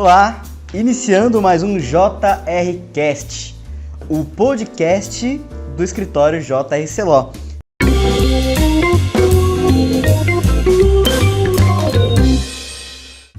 Olá, iniciando mais um JRCast, o podcast do escritório JR Celó.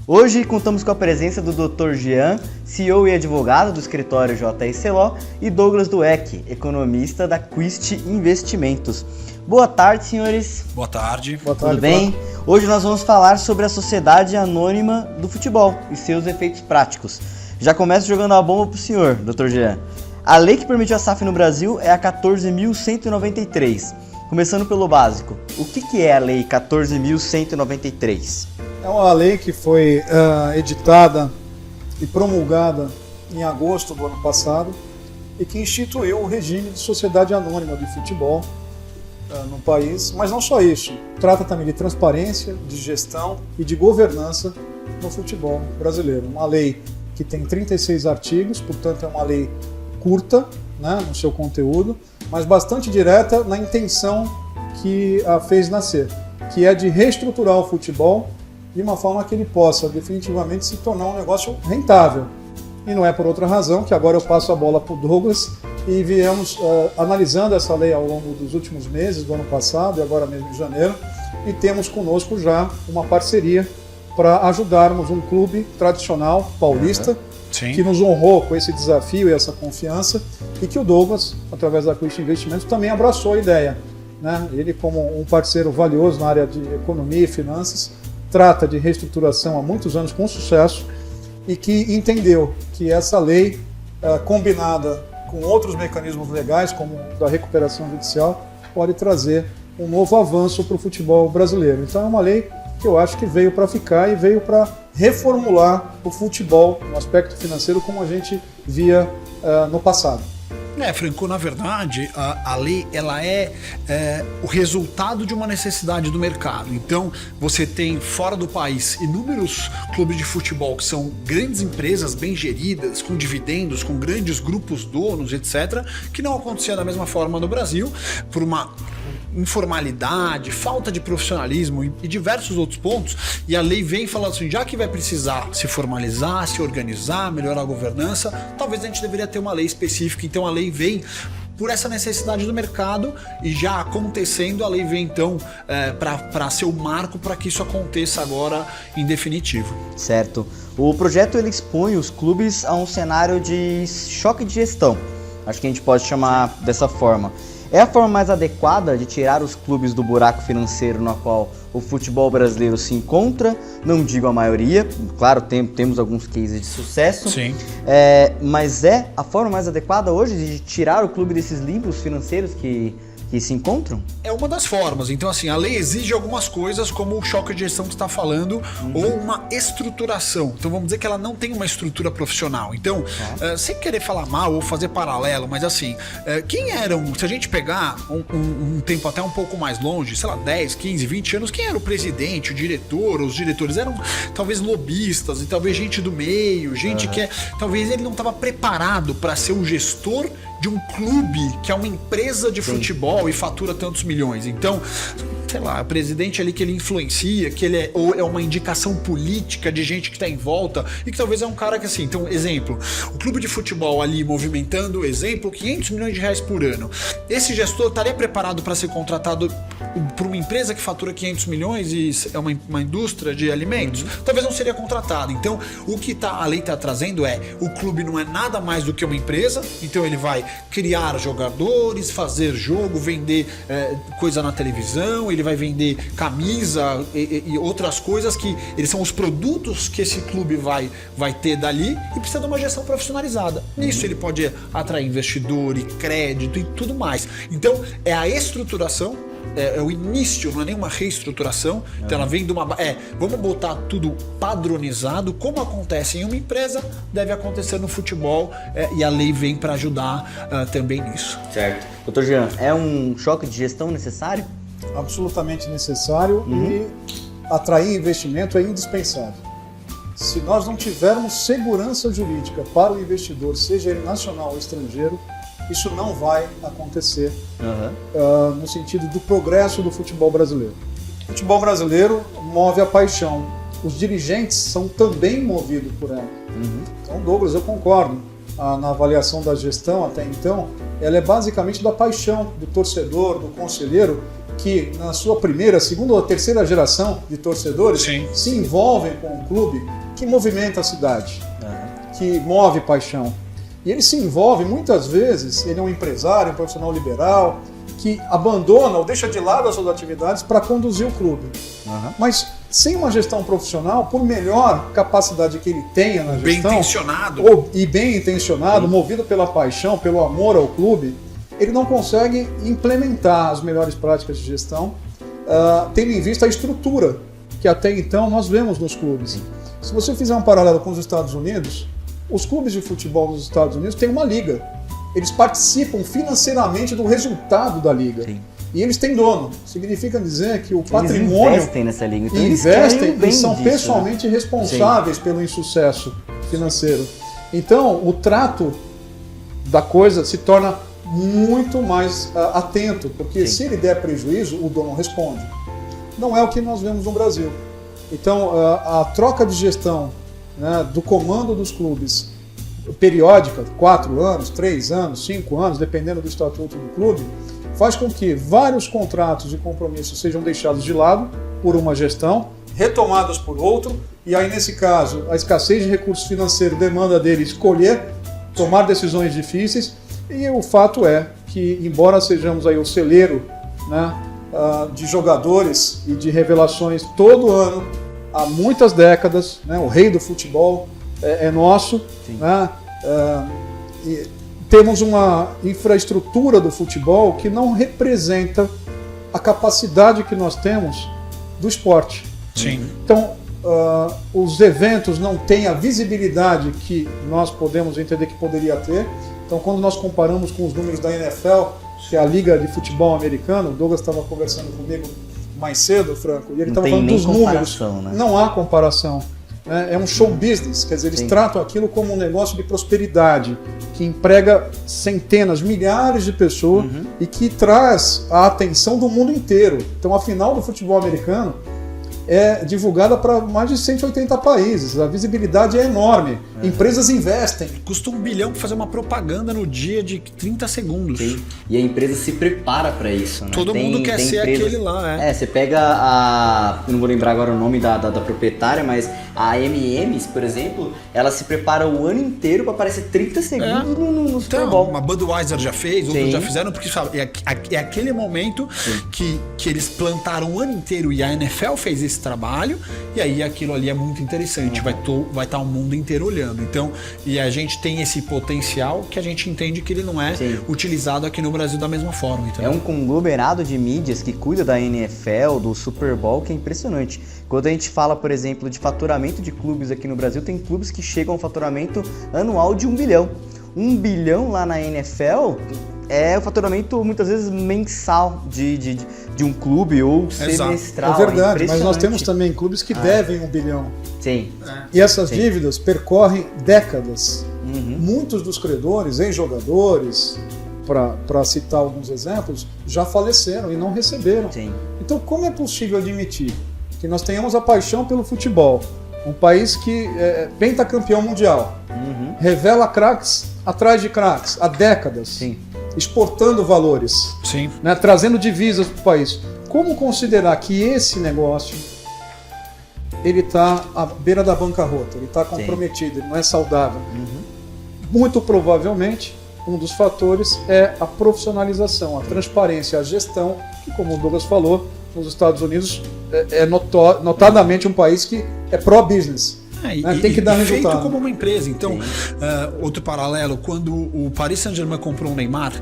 Hoje contamos com a presença do Dr. Jean, CEO e advogado do escritório JR Celó, e Douglas Dueck, economista da Quist Investimentos. Boa tarde, senhores. Boa tarde. Boa tarde. Tudo bem? Hoje nós vamos falar sobre a Sociedade Anônima do Futebol e seus efeitos práticos. Já começo jogando a bomba para o senhor, Dr. Jean. A lei que permite a SAF no Brasil é a 14.193. Começando pelo básico, o que é a lei 14.193? É uma lei que foi editada e promulgada em agosto do ano passado e que instituiu o regime de sociedade anônima de futebol no país, mas não só isso, trata também de transparência, de gestão e de governança no futebol brasileiro. Uma lei que tem 36 artigos, portanto é uma lei curta, né, no seu conteúdo, mas bastante direta na intenção que a fez nascer, que é de reestruturar o futebol de uma forma que ele possa definitivamente se tornar um negócio rentável. E não é por outra razão que agora eu passo a bola para o Douglas e viemos analisando essa lei ao longo dos últimos meses do ano passado e agora mesmo em janeiro, e temos conosco já uma parceria para ajudarmos um clube tradicional paulista que nos honrou com esse desafio e essa confiança, e que o Douglas, através da Quist Investimentos, também abraçou a ideia, né? Ele, como um parceiro valioso na área de economia e finanças, trata de reestruturação há muitos anos com sucesso e que entendeu que essa lei, combinada com outros mecanismos legais, como da recuperação judicial, pode trazer um novo avanço para o futebol brasileiro. Então é uma lei que eu acho que veio para ficar e veio para reformular o futebol no aspecto financeiro como a gente via no passado. Franco, na verdade, a lei ela é o resultado de uma necessidade do mercado. Então, você tem fora do país inúmeros clubes de futebol que são grandes empresas bem geridas, com dividendos, com grandes grupos donos, etc., que não acontecia da mesma forma no Brasil, por uma informalidade, falta de profissionalismo e diversos outros pontos. E a lei vem falando assim, já que vai precisar se formalizar, se organizar, melhorar a governança, talvez a gente deveria ter uma lei específica. Então a lei vem por essa necessidade do mercado e já acontecendo, a lei vem então para ser o marco para que isso aconteça agora em definitivo. Certo. O projeto ele expõe os clubes a um cenário de choque de gestão. Acho que a gente pode chamar dessa forma. É a forma mais adequada de tirar os clubes do buraco financeiro no qual o futebol brasileiro se encontra? Não digo a maioria, claro, temos alguns cases de sucesso. Sim. Mas é a forma mais adequada hoje de tirar o clube desses limbos financeiros que se encontram? É uma das formas. Então, assim, a lei exige algumas coisas, como o choque de gestão que você está falando, ou uma estruturação. Então, vamos dizer que ela não tem uma estrutura profissional. Então, sem querer falar mal ou fazer paralelo, mas assim, quem eram, se a gente pegar um tempo até um pouco mais longe, sei lá, 10, 15, 20 anos, quem era o presidente, o diretor, os diretores? Eram talvez lobistas e talvez gente do meio, gente que talvez ele não estava preparado para ser o gestor de um clube que é uma empresa de futebol e fatura tantos milhões. Então, sei lá, o presidente ali que ele influencia, que ele ou é uma indicação política de gente que está em volta e que talvez é um cara que assim, então, exemplo, o clube de futebol ali movimentando, exemplo, 500 milhões de reais por ano. Esse gestor estaria preparado para ser contratado por uma empresa que fatura 500 milhões e é uma indústria de alimentos? Talvez não seria contratado. Então, o que a lei está trazendo o clube não é nada mais do que uma empresa, então ele vai criar jogadores, fazer jogo, vender coisa na televisão, ele vai vender camisa e outras coisas que eles são os produtos que esse clube vai ter dali e precisa de uma gestão profissionalizada. Nisso ele pode atrair investidor e crédito e tudo mais. Então, é a estruturação, é o início, não é nenhuma reestruturação. Então ela vem de uma... vamos botar tudo padronizado, como acontece em uma empresa, deve acontecer no futebol, e a lei vem para ajudar também nisso. Certo. Doutor Jean, é um choque de gestão necessário? Absolutamente necessário e atrair investimento é indispensável. Se nós não tivermos segurança jurídica para o investidor, seja ele nacional ou estrangeiro, isso não vai acontecer no sentido do progresso do futebol brasileiro. O futebol brasileiro move a paixão os dirigentes são também movidos por ela. Então, Douglas, eu concordo. Na avaliação da gestão até então, ela é basicamente da paixão do torcedor, do conselheiro, que na sua primeira, segunda ou terceira geração de torcedores se envolvem com um clube que movimenta a cidade, que move paixão. E ele se envolve, muitas vezes, ele é um empresário, um profissional liberal, que abandona ou deixa de lado as suas atividades para conduzir o clube. Mas sem uma gestão profissional, por melhor capacidade que ele tenha na gestão, bem intencionado, movido pela paixão, pelo amor ao clube, ele não consegue implementar as melhores práticas de gestão, tendo em vista a estrutura que até então nós vemos nos clubes. Se você fizer um paralelo com os Estados Unidos, os clubes de futebol nos Estados Unidos têm uma liga. Eles participam financeiramente do resultado da liga. E eles têm dono. Significa dizer que o patrimônio... Eles investem nessa liga. Então investem e são pessoalmente responsáveis pelo insucesso financeiro. Então, o trato da coisa se torna muito mais atento, porque se ele der prejuízo, o dono responde. Não é o que nós vemos no Brasil. Então, a troca de gestão, né, do comando dos clubes, periódica, 4 anos, 3 anos, 5 anos, dependendo do estatuto do clube, faz com que vários contratos e compromissos sejam deixados de lado por uma gestão, retomados por outro, e aí, nesse caso, a escassez de recursos financeiros demanda dele escolher, tomar decisões difíceis, e o fato é que, embora sejamos aí o celeiro, né, de jogadores e de revelações todo ano, há muitas décadas, né, o rei do futebol é nosso, né, e temos uma infraestrutura do futebol que não representa a capacidade que nós temos do esporte. Então, os eventos não têm a visibilidade que nós podemos entender que poderia ter. Então, quando nós comparamos com os números da NFL, que é a Liga de Futebol Americano, o Douglas estava conversando comigo mais cedo, Franco, e ele estava falando dos números. Né? Não há comparação. É um show business, quer dizer, eles tratam aquilo como um negócio de prosperidade, que emprega centenas, milhares de pessoas e que traz a atenção do mundo inteiro. Então, a final do futebol americano é divulgada para mais de 180 países. A visibilidade é enorme. Empresas investem. Custa $1 bilhão para fazer uma propaganda no dia de 30 segundos. E a empresa se prepara para isso. Né? Todo mundo quer ser aquele lá. Você pega eu não vou lembrar agora o nome da proprietária, mas a M&M's, por exemplo, ela se prepara o ano inteiro para aparecer 30 segundos no Super Bowl. Uma Budweiser já fez, outros já fizeram, porque sabe, é aquele momento que eles plantaram o ano inteiro e a NFL fez esse trabalho, e aí aquilo ali é muito interessante, vai estar o mundo inteiro olhando. Então, e a gente tem esse potencial que a gente entende que ele não é utilizado aqui no Brasil da mesma forma. Então. É um conglomerado de mídias que cuida da NFL, do Super Bowl, que é impressionante. Quando a gente fala, por exemplo, de faturamento de clubes aqui no Brasil, tem clubes que chegam a um faturamento anual de 1 bilhão. 1 bilhão lá na NFL é o faturamento muitas vezes mensal de um clube ou semestral. É verdade, mas nós temos também clubes que devem 1 bilhão. E essas dívidas percorrem décadas. Muitos dos credores, ex-jogadores, para citar alguns exemplos, já faleceram e não receberam. Então, como é possível admitir que nós tenhamos a paixão pelo futebol, um país que é pentacampeão mundial, revela craques atrás de craques há décadas, exportando valores, né, trazendo divisas para o país. Como considerar que esse negócio ele está à beira da bancarrota, ele está comprometido, ele não é saudável? Muito provavelmente, um dos fatores é a profissionalização, a transparência, a gestão, que, como o Douglas falou, nos Estados Unidos é notadamente um país que é pró-business. Tem que dar resultado. Feito como uma empresa. Então, outro paralelo, quando o Paris Saint-Germain comprou o Neymar,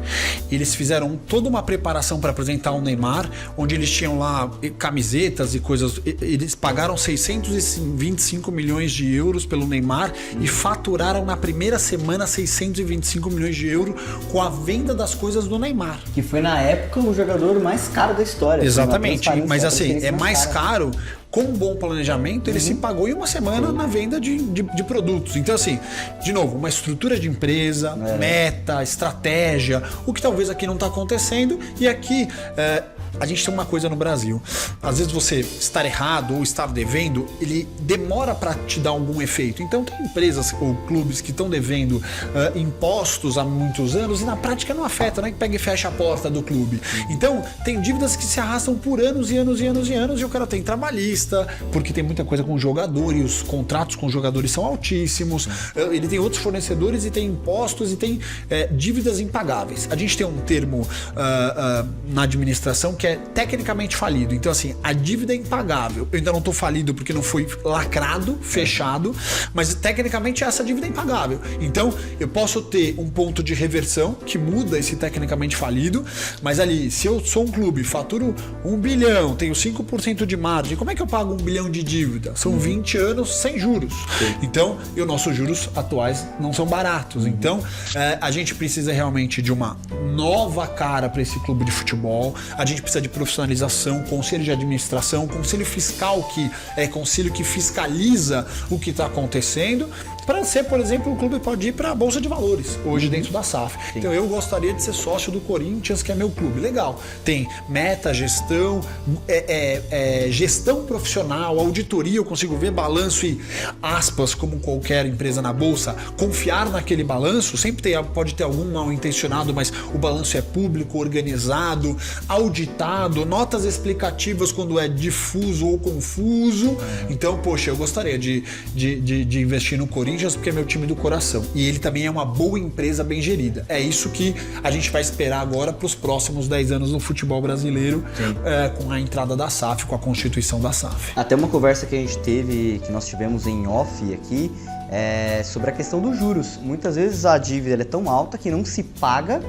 eles fizeram toda uma preparação para apresentar o Neymar, onde eles tinham lá camisetas e coisas. Eles pagaram 625 milhões de euros pelo Neymar e faturaram na primeira semana 625 milhões de euros com a venda das coisas do Neymar. Que foi, na época, o jogador mais caro da história. Exatamente. Mas assim, é mais caro. Com um bom planejamento, ele se pagou em uma semana na venda de produtos. Então, assim, de novo, uma estrutura de empresa, meta, estratégia, o que talvez aqui não está acontecendo. E aqui, a gente tem uma coisa no Brasil. Às vezes você estar errado ou estar devendo, ele demora para te dar algum efeito. Então tem empresas ou clubes que estão devendo impostos há muitos anos e na prática não afeta, não é que pega e fecha a porta do clube. Então tem dívidas que se arrastam por anos e anos e anos e anos e o cara tem trabalhista, porque tem muita coisa com o jogador e os contratos com os jogadores são altíssimos. Ele tem outros fornecedores e tem impostos e tem dívidas impagáveis. A gente tem um termo na administração que é tecnicamente falido. Então assim, a dívida é impagável. Eu ainda não estou falido porque não foi lacrado, fechado, mas tecnicamente essa dívida é impagável. Então eu posso ter um ponto de reversão que muda esse tecnicamente falido, mas ali, se eu sou um clube, faturo 1 bilhão, tenho 5% de margem, como é que eu pago 1 bilhão de dívida? São 20 anos sem juros. Então, e os nossos juros atuais não são baratos. Então, a gente precisa realmente de uma nova cara para esse clube de futebol. A gente precisa de profissionalização, conselho de administração, conselho fiscal, que é conselho que fiscaliza o que está acontecendo. Para ser, por exemplo, o clube pode ir para a Bolsa de Valores, hoje dentro da SAF. Sim. Então eu gostaria de ser sócio do Corinthians, que é meu clube. Legal. Tem meta, gestão, gestão profissional, auditoria, eu consigo ver balanço e, aspas, como qualquer empresa na Bolsa, confiar naquele balanço. Sempre pode ter algum mal intencionado, mas o balanço é público, organizado, auditado, notas explicativas quando é difuso ou confuso. Então, poxa, eu gostaria de investir no Corinthians, porque é meu time do coração. E ele também é uma boa empresa bem gerida. É isso que a gente vai esperar agora para os próximos 10 anos no futebol brasileiro, com a entrada da SAF, com a constituição da SAF. Até uma conversa que nós tivemos em off aqui, sobre a questão dos juros. Muitas vezes a dívida é tão alta que não se paga,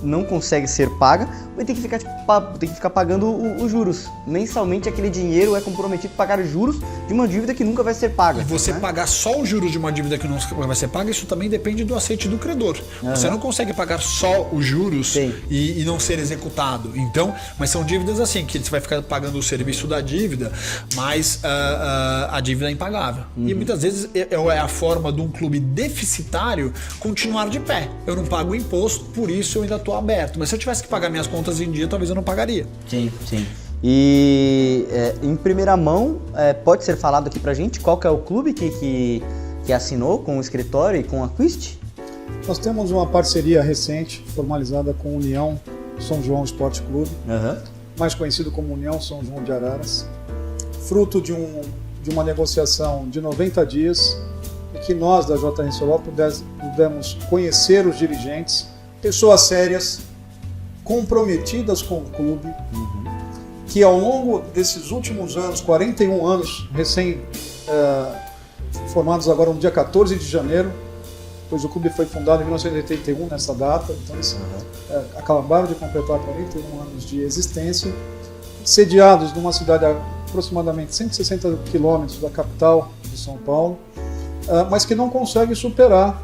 não consegue ser paga, vai ter que ficar pagando os juros. Mensalmente aquele dinheiro é comprometido a pagar os juros de uma dívida que nunca vai ser paga. E você pagar só os juros de uma dívida que nunca vai ser paga, isso também depende do aceite do credor. Você não consegue pagar só os juros e não ser executado. Então, mas são dívidas assim, que você vai ficar pagando o serviço da dívida, mas a dívida é impagável. E muitas vezes é a forma de um clube deficitário continuar de pé. Eu não pago imposto, por isso eu ainda estou aberto. Mas se eu tivesse que pagar minhas contas em dia, talvez eu não pagaria. Sim. E em primeira mão, pode ser falado aqui pra gente qual que é o clube que assinou com o escritório e com a Quist? Nós temos uma parceria recente, formalizada com a União São João Esporte Clube, mais conhecido como União São João de Araras, fruto de uma negociação de 90 dias, e que nós da JR Soló pudemos conhecer os dirigentes, pessoas sérias, comprometidas com o clube, que ao longo desses últimos anos, 41 anos, formados agora no dia 14 de janeiro, pois o clube foi fundado em 1981, nessa data, então eles acabaram de completar 41 anos de existência, sediados numa cidade a aproximadamente 160 quilômetros da capital de São Paulo, mas que não consegue superar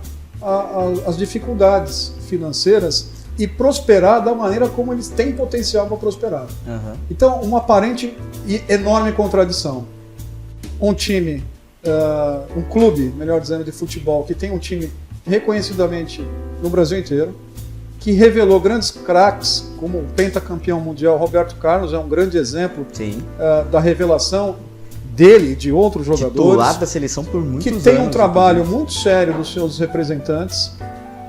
as dificuldades financeiras e prosperar da maneira como eles têm potencial para prosperar. Então, uma aparente e enorme contradição. Um time, um clube, melhor dizendo, de futebol, que tem um time reconhecidamente no Brasil inteiro, que revelou grandes craques, como o pentacampeão mundial Roberto Carlos, é um grande exemplo da revelação dele e de outros jogadores. Titular da seleção por muitos anos. Que tem um trabalho muito sério dos seus representantes,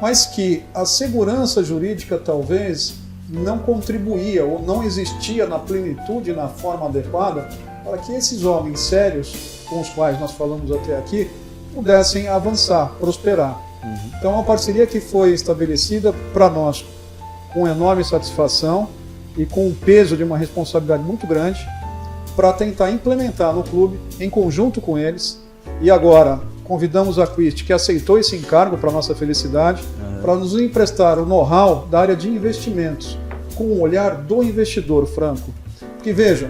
mas que a segurança jurídica talvez não contribuía ou não existia na plenitude, na forma adequada, para que esses homens sérios, com os quais nós falamos até aqui, pudessem avançar, prosperar. Então, é uma parceria que foi estabelecida para nós com enorme satisfação e com o peso de uma responsabilidade muito grande para tentar implementar no clube, em conjunto com eles, e agora convidamos a Quist, que aceitou esse encargo para nossa felicidade, para nos emprestar o know-how da área de investimentos, com o olhar do investidor, Franco. Porque vejam,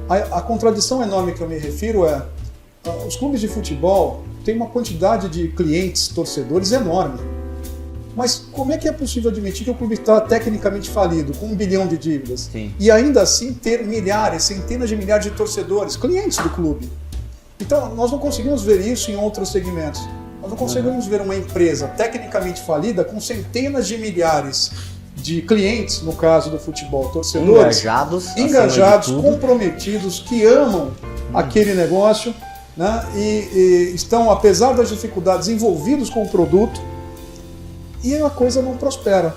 a contradição enorme que eu me refiro é, os clubes de futebol têm uma quantidade de clientes, torcedores enorme. Mas como é que é possível admitir que o clube está tecnicamente falido, com 1 bilhão de dívidas, e ainda assim ter milhares, centenas de milhares de torcedores, clientes do clube? Então, nós não conseguimos ver isso em outros segmentos. Nós não conseguimos ver uma empresa tecnicamente falida com centenas de milhares de clientes, no caso do futebol, torcedores, engajados, comprometidos, que amam aquele negócio, né? E estão, apesar das dificuldades, envolvidos com o produto, e a coisa não prospera.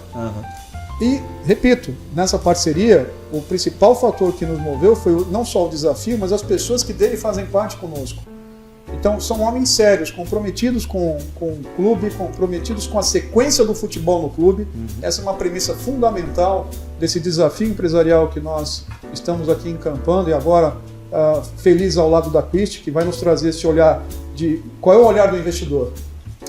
E, repito, nessa parceria, o principal fator que nos moveu foi não só o desafio, mas as pessoas que dele fazem parte conosco. Então, são homens sérios, comprometidos com o clube, comprometidos com a sequência do futebol no clube. Essa é uma premissa fundamental desse desafio empresarial que nós estamos aqui encampando, e agora feliz ao lado da Quist, que vai nos trazer esse olhar de qual é o olhar do investidor,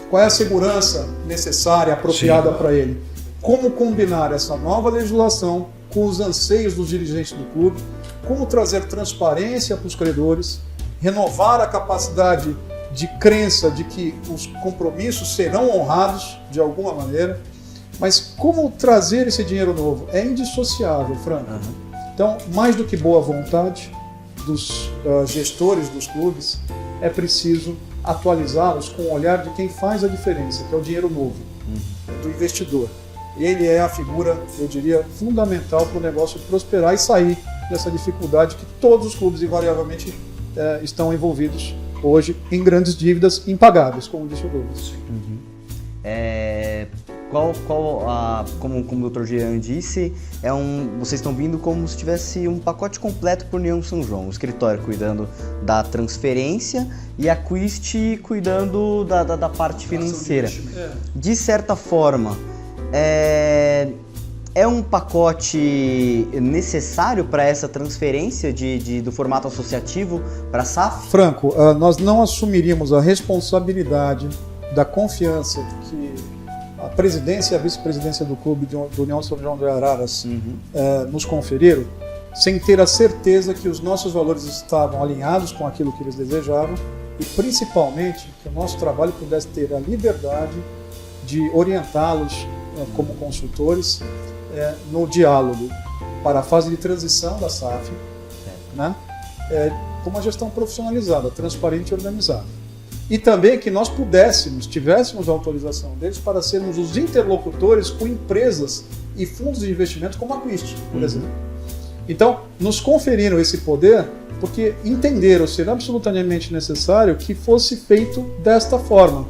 qual é a segurança necessária, apropriada para ele, como combinar essa nova legislação com os anseios dos dirigentes do clube, como trazer transparência para os credores, renovar a capacidade de crença de que os compromissos serão honrados de alguma maneira, mas como trazer esse dinheiro novo? É indissociável, Franco. Então, mais do que boa vontade dos gestores dos clubes, é preciso atualizá-los com o olhar de quem faz a diferença, que é o dinheiro novo, do investidor. Ele é a figura, eu diria, fundamental para o negócio prosperar e sair dessa dificuldade que todos os clubes, invariavelmente, estão envolvidos hoje em grandes dívidas impagáveis, como disse o Douglas. Como o Dr. Jean disse, vocês estão vindo como se tivesse um pacote completo por União São João. O escritório cuidando da transferência e a Quist cuidando da parte financeira. De certa forma, é um pacote necessário para essa transferência do formato associativo para a SAF? Franco, nós não assumiríamos a responsabilidade da confiança que a presidência e a vice-presidência do clube do União São João de Araras nos conferiram, sem ter a certeza que os nossos valores estavam alinhados com aquilo que eles desejavam e, principalmente, que o nosso trabalho pudesse ter a liberdade de orientá-los como consultores no diálogo para a fase de transição da SAF, né? Com uma gestão profissionalizada, transparente e organizada. E também que nós tivéssemos a autorização deles para sermos os interlocutores com empresas e fundos de investimento como a Quist, por exemplo. Então, nos conferiram esse poder porque entenderam ser absolutamente necessário que fosse feito desta forma.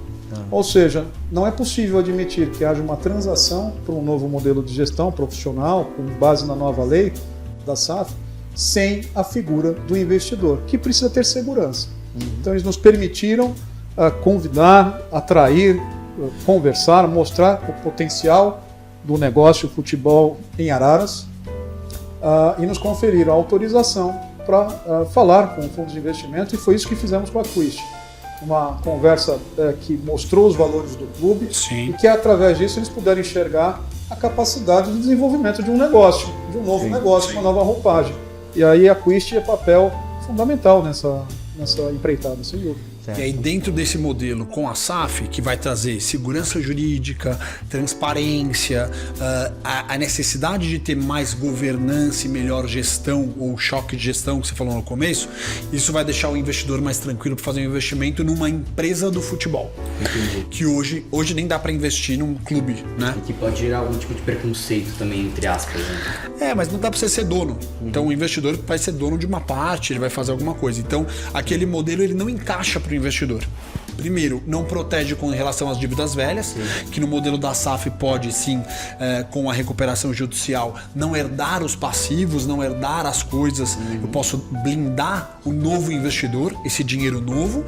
Ou seja, não é possível admitir que haja uma transação para um novo modelo de gestão profissional, com base na nova lei da SAF, sem a figura do investidor, que precisa ter segurança. Então, eles nos permitiram convidar, atrair, conversar, mostrar o potencial do negócio futebol em Araras e nos conferiram a autorização para falar com o fundo de investimento, e foi isso que fizemos com a Quist. Uma conversa que mostrou os valores do clube. Sim. E que, através disso, eles puderam enxergar a capacidade de desenvolvimento de um negócio, de um novo negócio, uma nova roupagem. E aí a Quist é papel fundamental nessa empreitada, sem dúvida. E aí, dentro desse modelo com a SAF, que vai trazer segurança jurídica, transparência, a necessidade de ter mais governança e melhor gestão, ou choque de gestão que você falou no começo, isso vai deixar o investidor mais tranquilo para fazer um investimento numa empresa do futebol. Entendi. Que hoje nem dá para investir num clube, né? E que pode gerar algum tipo de preconceito também, entre aspas. Né? Mas não dá para você ser dono. Então o investidor vai ser dono de uma parte, ele vai fazer alguma coisa. Então aquele modelo ele não encaixa para o investidor. Primeiro, não protege com relação às dívidas velhas, que no modelo da SAF pode sim, com a recuperação judicial, não herdar os passivos, não herdar as coisas. Eu posso blindar o novo investidor, esse dinheiro novo,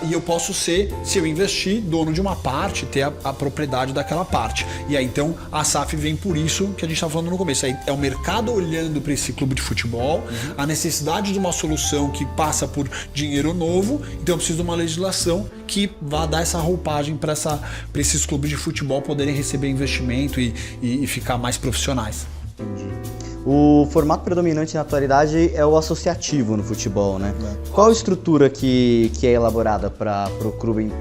e eu posso ser, se eu investir, dono de uma parte, ter a propriedade daquela parte. E aí então a SAF vem por isso que a gente estava falando no começo. Aí é o mercado olhando para esse clube de futebol, a necessidade de uma solução que passa por dinheiro novo, então eu preciso de uma legislação que vá dar essa roupagem para esses clubes de futebol poderem receber investimento e ficar mais profissionais. Entendi. O formato predominante na atualidade é o associativo no futebol, né? Qual a estrutura que é elaborada para o clube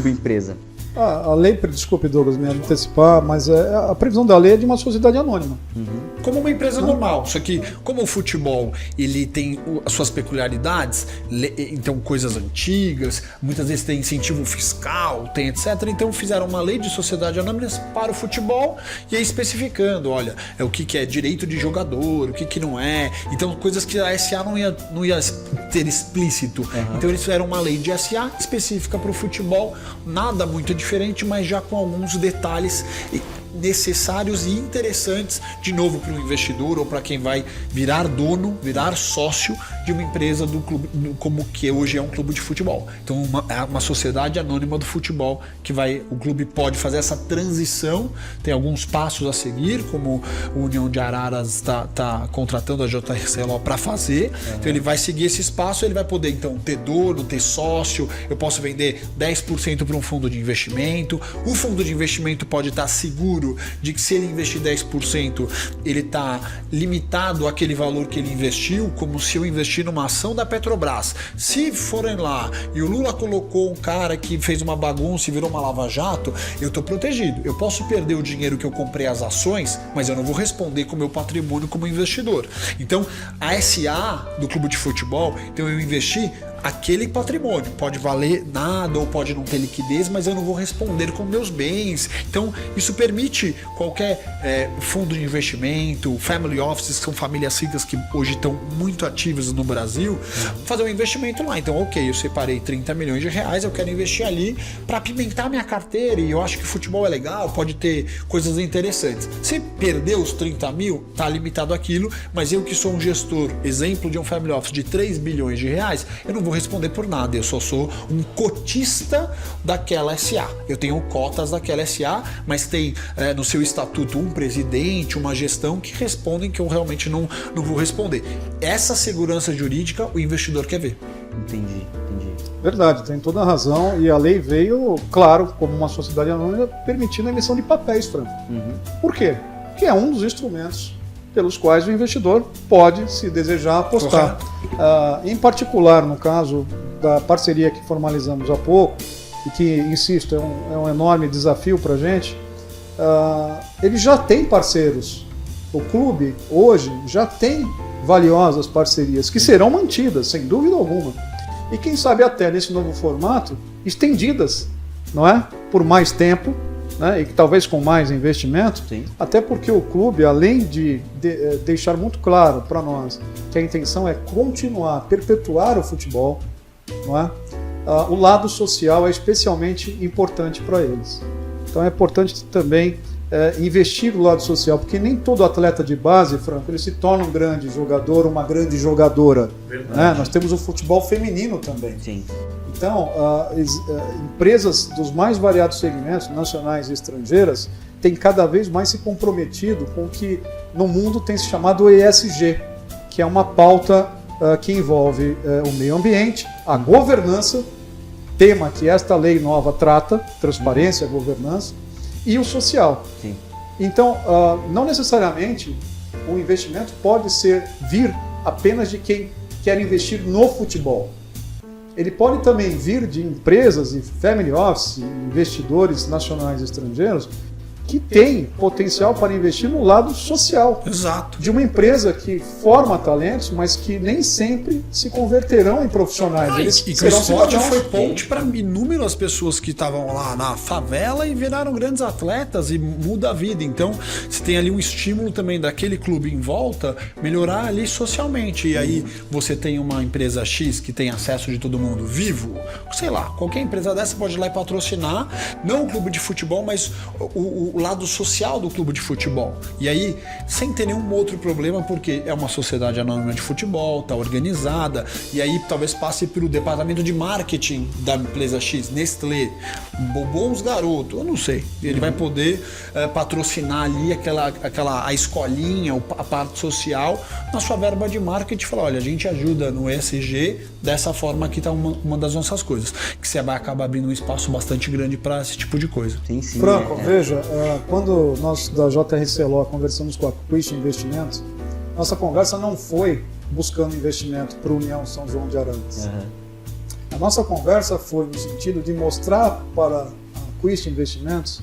empresa? A lei, desculpe Douglas, me antecipar, mas a previsão da lei é de uma sociedade anônima. Como uma empresa normal, só que como o futebol ele tem as suas peculiaridades, então coisas antigas, muitas vezes tem incentivo fiscal, tem etc. Então fizeram uma lei de sociedade anônima para o futebol e aí especificando, olha, o que é direito de jogador, o que não é. Então coisas que a SA não ia ter explícito. Então eles fizeram uma lei de SA específica para o futebol, nada muito diferente, mas já com alguns detalhes necessários e interessantes, de novo, para o investidor ou para quem vai virar dono, virar sócio de uma empresa do clube, como que hoje é um clube de futebol. Então é uma sociedade anônima do futebol que o clube pode fazer essa transição, tem alguns passos a seguir, como a União de Araras está contratando a JRCLO para fazer. Então ele vai seguir esse espaço, ele vai poder então ter dono, ter sócio, eu posso vender 10% para um fundo de investimento, o fundo de investimento pode estar seguro de que se ele investir 10%, ele está limitado àquele valor que ele investiu, como se eu investir numa ação da Petrobras. Se forem lá e o Lula colocou um cara que fez uma bagunça e virou uma lava-jato, eu estou protegido. Eu posso perder o dinheiro que eu comprei as ações, mas eu não vou responder com o meu patrimônio como investidor. Então, a SA do clube de futebol, então eu investi aquele patrimônio, pode valer nada ou pode não ter liquidez, mas eu não vou responder com meus bens. Então isso permite qualquer fundo de investimento, family offices, que são famílias ricas que hoje estão muito ativas no Brasil, fazer um investimento lá. Então eu separei 30 milhões de reais, eu quero investir ali para apimentar minha carteira e eu acho que futebol é legal, pode ter coisas interessantes. Se perder os 30 mil, tá limitado àquilo, mas eu que sou um gestor, exemplo de um family office de 3 bilhões de reais, eu não vou responder por nada, eu só sou um cotista daquela SA. Eu tenho cotas daquela SA, mas tem no seu estatuto um presidente, uma gestão que respondem que eu realmente não vou responder. Essa segurança jurídica o investidor quer ver. Entendi. Verdade, tem toda a razão, e a lei veio, claro, como uma sociedade anônima, permitindo a emissão de papéis, Franco. Por quê? Porque é um dos instrumentos pelos quais o investidor pode, se desejar, apostar. Em particular, no caso da parceria que formalizamos há pouco, e que, insisto, é um enorme desafio para a gente, ele já tem parceiros. O clube, hoje, já tem valiosas parcerias que serão mantidas, sem dúvida alguma. E quem sabe até nesse novo formato, estendidas, não é? Por mais tempo, né? E talvez com mais investimento. Sim. Até porque o clube, além de deixar muito claro para nós que a intenção é continuar, perpetuar o futebol, não é? O lado social é especialmente importante para eles. Então é importante também investir no lado social, porque nem todo atleta de base, Franco, ele se torna um grande jogador, uma grande jogadora. Né? Nós temos o futebol feminino também. Sim. Então, empresas dos mais variados segmentos, nacionais e estrangeiras, têm cada vez mais se comprometido com o que no mundo tem se chamado ESG, que é uma pauta que envolve o meio ambiente, a governança, tema que esta lei nova trata, transparência, governança, e o social. Sim. Então, não necessariamente o investimento pode vir apenas de quem quer investir no futebol. Ele pode também vir de empresas e family office, investidores nacionais e estrangeiros, que têm potencial para investir no lado social. Exato. De uma empresa que forma talentos, mas que nem sempre se converterão em profissionais. E que o esporte foi ponte para inúmeras pessoas que estavam lá na favela e viraram grandes atletas e muda a vida. Então, se tem ali um estímulo também daquele clube em volta, melhorar ali socialmente. E aí você tem uma empresa X que tem acesso de todo mundo, Vivo, sei lá, qualquer empresa dessa pode ir lá e patrocinar, não o clube de futebol, mas o lado social do clube de futebol. E aí, sem ter nenhum outro problema, porque é uma sociedade anônima de futebol, está organizada, e aí talvez passe pelo departamento de marketing da empresa X, Nestlé, Bons Garoto, eu não sei. Ele vai poder patrocinar ali a escolinha, a parte social, na sua verba de marketing, falar, olha, a gente ajuda no ESG dessa forma que está uma das nossas coisas, que você vai acabar abrindo um espaço bastante grande para esse tipo de coisa. Sim, sim. Franco, veja, quando nós da JRCLO conversamos com a Christian Investimentos, nossa conversa não foi buscando investimento para a União São João de Arantes. A nossa conversa foi no sentido de mostrar para a Quist Investimentos,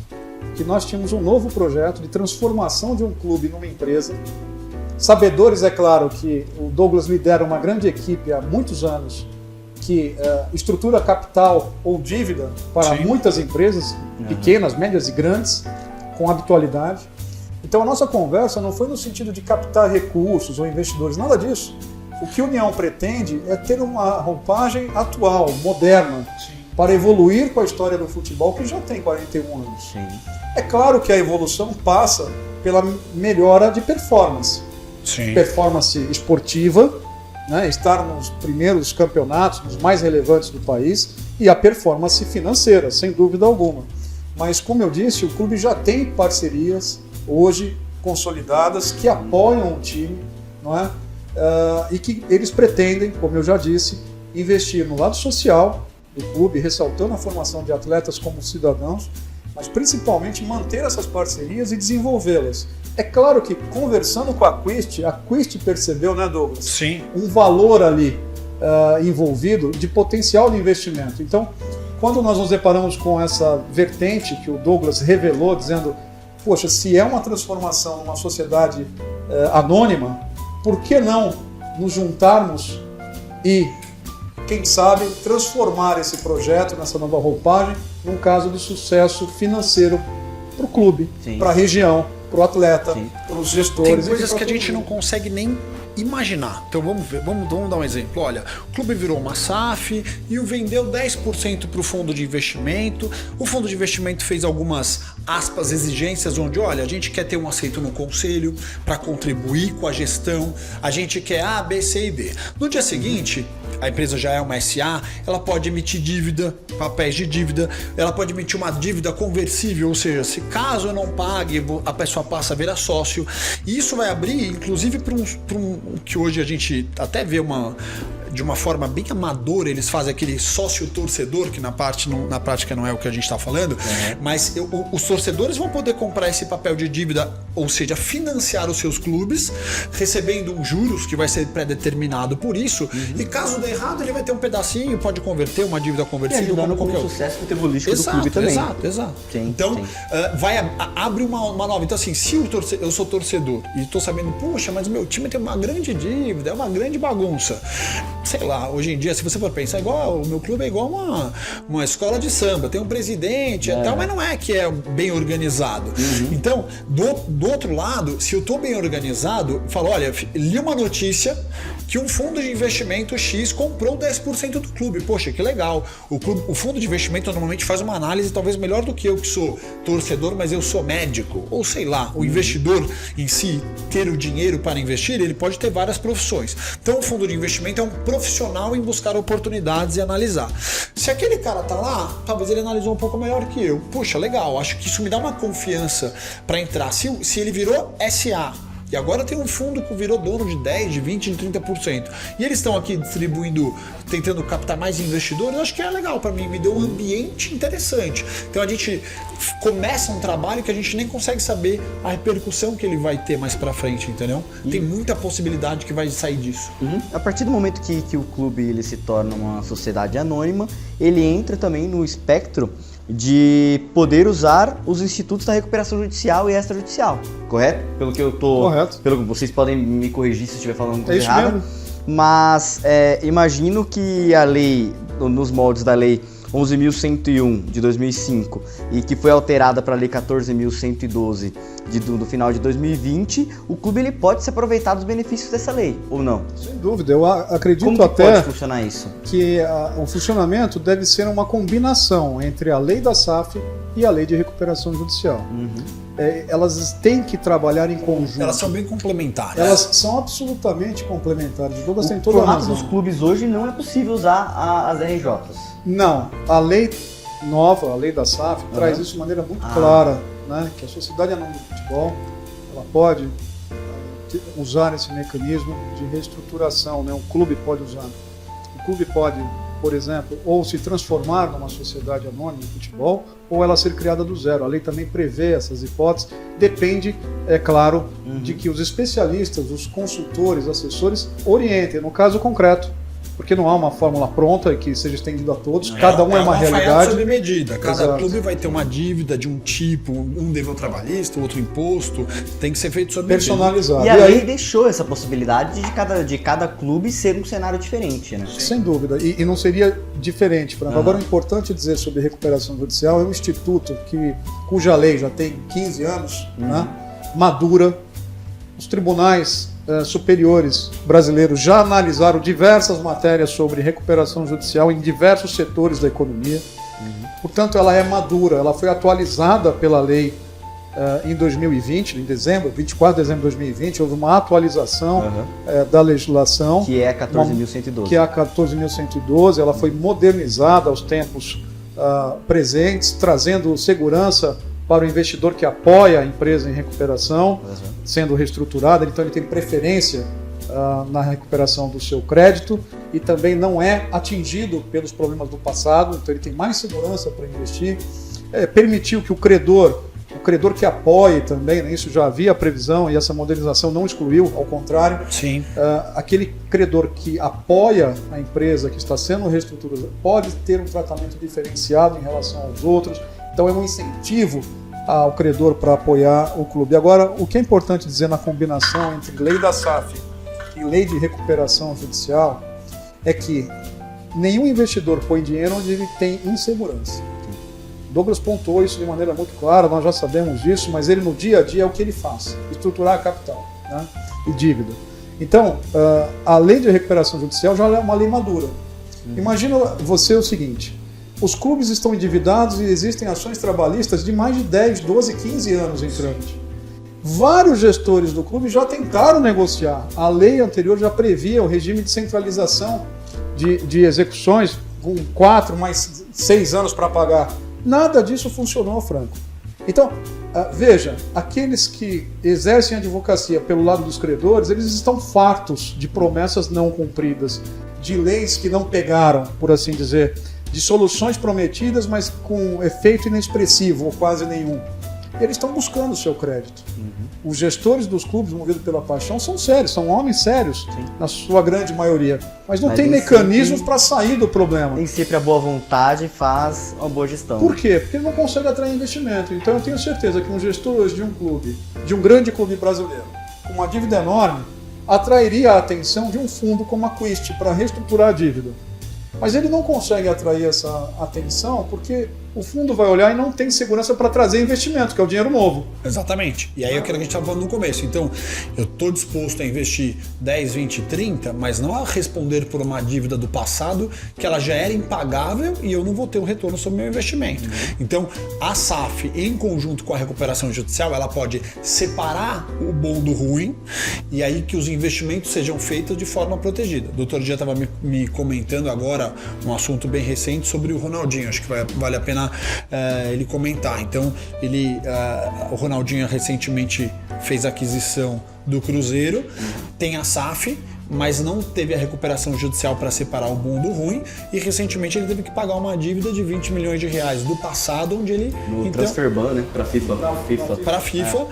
que nós tínhamos um novo projeto de transformação de um clube numa empresa. Sabedores, é claro, que o Douglas lidera uma grande equipe há muitos anos que estrutura capital ou dívida para muitas empresas, pequenas, médias e grandes, com habitualidade. Então a nossa conversa não foi no sentido de captar recursos ou investidores, nada disso. O que a União pretende é ter uma roupagem atual, moderna, para evoluir com a história do futebol, que já tem 41 anos. Sim. É claro que a evolução passa pela melhora de performance. Sim. Performance esportiva, né, estar nos primeiros campeonatos, nos mais relevantes do país, e a performance financeira, sem dúvida alguma. Mas, como eu disse, o clube já tem parcerias hoje consolidadas que apoiam o time, não é? E que eles pretendem, como eu já disse, investir no lado social do clube, ressaltando a formação de atletas como cidadãos, mas principalmente manter essas parcerias e desenvolvê-las. É claro que, conversando com a Quist percebeu, né, Douglas? Sim. Um valor ali envolvido de potencial de investimento. Então, quando nós nos deparamos com essa vertente que o Douglas revelou, dizendo, poxa, se é uma transformação numa sociedade anônima, por que não nos juntarmos e, quem sabe, transformar esse projeto nessa nova roupagem num caso de sucesso financeiro para o clube, para a região, para o atleta, para os gestores. Tem coisas que a gente não consegue nem imaginar. Então vamos ver, vamos dar um exemplo. Olha, o clube virou uma SAF e o vendeu 10% para o fundo de investimento. O fundo de investimento fez algumas, aspas, exigências onde, olha, a gente quer ter um aceito no conselho para contribuir com a gestão, a gente quer A, B, C e D. No dia seguinte, a empresa já é uma SA, ela pode emitir dívida, papéis de dívida, ela pode emitir uma dívida conversível, ou seja, se caso eu não pague, a pessoa passa a virar sócio. E isso vai abrir, inclusive, para um que hoje a gente até vê de uma forma bem amadora, eles fazem aquele sócio-torcedor, que na prática não é o que a gente está falando, mas os torcedores vão poder comprar esse papel de dívida, ou seja, financiar os seus clubes, recebendo um juros que vai ser pré-determinado por isso, e caso dê errado, ele vai ter um pedacinho, pode converter uma dívida conversível como qualquer outro. O sucesso futebolístico do clube também. Exato. Sim, então, abre uma nova. Então, assim, se eu sou torcedor e estou sabendo, poxa, mas o meu time tem uma grande dívida, é uma grande bagunça. Sei lá, hoje em dia, se você for pensar, o meu clube é igual uma escola de samba, tem um presidente e tal, mas não é que é bem organizado. Então, do outro lado, se eu estou bem organizado, eu falo, olha, li uma notícia que um fundo de investimento X comprou 10% do clube. Poxa, que legal. O fundo de investimento normalmente faz uma análise talvez melhor do que eu, que sou torcedor, mas eu sou médico. Ou sei lá, o investidor em si, ter o dinheiro para investir, ele pode ter várias profissões. Então o fundo de investimento é um profissional em buscar oportunidades e analisar. Se aquele cara tá lá, talvez ele analisou um pouco melhor que eu. Poxa, legal, acho que isso me dá uma confiança para entrar. Se ele virou SA, e agora tem um fundo que virou dono de 10, de 20, de 30%. E eles estão aqui distribuindo, tentando captar mais investidores. Eu acho que é legal para mim, me deu um ambiente interessante. Então a gente começa um trabalho que a gente nem consegue saber a repercussão que ele vai ter mais para frente, entendeu? Tem muita possibilidade que vai sair disso. A partir do momento que o clube ele se torna uma sociedade anônima, ele entra também no espectro de poder usar os institutos da recuperação judicial e extrajudicial, correto? Pelo que eu tô... Correto. Pelo que vocês podem me corrigir se eu estiver falando coisa isso errada. mesmo. Mas imagino que a lei, nos moldes da lei 11.101 de 2005 e que foi alterada para a lei 14.112 do final de 2020, o clube ele pode se aproveitar dos benefícios dessa lei, ou não? Sem dúvida, eu acredito Como que até pode funcionar isso? Que o funcionamento deve ser uma combinação entre a lei da SAF e a lei de recuperação judicial. Elas têm que trabalhar em conjunto. Elas são bem complementares. Elas são absolutamente complementares. Douglas tem O toda a formato razão. dos clubes hoje não é possível usar as RJs. Não, a lei nova, a lei da SAF, traz isso de maneira muito clara, né? Que a Sociedade Anônima de Futebol ela pode usar esse mecanismo de reestruturação, né? Um clube pode usar. O clube pode, por exemplo, ou se transformar numa sociedade anônima de futebol, ou ela ser criada do zero. A lei também prevê essas hipóteses. Depende, é claro, de que os especialistas, os consultores, assessores, orientem. No caso concreto, porque não há uma fórmula pronta que seja estendida a todos, cada um é uma realidade. Sob medida. Cada Exato. clube vai ter uma dívida de um tipo, um nível trabalhista, outro imposto, tem que ser feito sob medida. Personalizado. E a lei deixou essa possibilidade de cada clube ser um cenário diferente, né? Sem dúvida, e não seria diferente. Agora, o importante dizer sobre recuperação judicial é um instituto cuja lei já tem 15 anos, né, madura. Os tribunais superiores brasileiros já analisaram diversas matérias sobre recuperação judicial em diversos setores da economia. Portanto, ela é madura, ela foi atualizada pela lei em 2020, em dezembro, 24 de dezembro de 2020, houve uma atualização da legislação. Que é a 14.112. Que é a 14.112, ela foi modernizada aos tempos presentes, trazendo segurança para o investidor que apoia a empresa em recuperação, sendo reestruturada, então ele tem preferência na recuperação do seu crédito e também não é atingido pelos problemas do passado, então ele tem mais segurança para investir. Permitiu que o credor que apoie também, né, isso já havia previsão e essa modernização não excluiu, ao contrário. Sim. Aquele credor que apoia a empresa que está sendo reestruturada pode ter um tratamento diferenciado em relação aos outros. Então é um incentivo ao credor para apoiar o clube. Agora, o que é importante dizer na combinação entre lei da SAF e lei de recuperação judicial é que nenhum investidor põe dinheiro onde ele tem insegurança. Douglas pontuou isso de maneira muito clara, nós já sabemos disso, mas ele no dia a dia é o que ele faz, estruturar a capital, né, e dívida. Então, a lei de recuperação judicial já é uma lei madura. Imagina você o seguinte: os clubes estão endividados e existem ações trabalhistas de mais de 10, 12, 15 anos em trâmite. Vários gestores do clube já tentaram negociar. A lei anterior já previa o regime de centralização de execuções com 4 mais 6 anos para pagar. Nada disso funcionou, Franco. Então, veja, aqueles que exercem a advocacia pelo lado dos credores, eles estão fartos de promessas não cumpridas, de leis que não pegaram, por assim dizer, de soluções prometidas, mas com efeito inexpressivo ou quase nenhum. Eles estão buscando o seu crédito. Os gestores dos clubes, movidos pela paixão, são sérios, são homens sérios, na sua grande maioria. Mas não tem mecanismos para sair do problema. Nem sempre a boa vontade faz uma boa gestão. Por quê? Porque ele não consegue atrair investimento. Então eu tenho certeza que um gestor hoje de um clube, de um grande clube brasileiro, com uma dívida enorme, atrairia a atenção de um fundo como a Quist para reestruturar a dívida. Mas ele não consegue atrair essa atenção porque o fundo vai olhar e não tem segurança para trazer investimento, que é o dinheiro novo. Exatamente. E aí é aquilo que a gente estava falando no começo. Então, eu estou disposto a investir 10, 20, 30, mas não a responder por uma dívida do passado que ela já era impagável e eu não vou ter um retorno sobre o meu investimento. Então, a SAF, em conjunto com a recuperação judicial, ela pode separar o bom do ruim e aí que os investimentos sejam feitos de forma protegida. O Dr. Dia estava me comentando agora um assunto bem recente sobre o Ronaldinho. Acho que vale a pena ele comentar. Então, o Ronaldinho recentemente fez a aquisição do Cruzeiro, tem a SAF, mas não teve a recuperação judicial para separar o bom do ruim e recentemente ele teve que pagar uma dívida de 20 milhões de reais do passado, onde ele... No Transferban, né? Para a FIFA.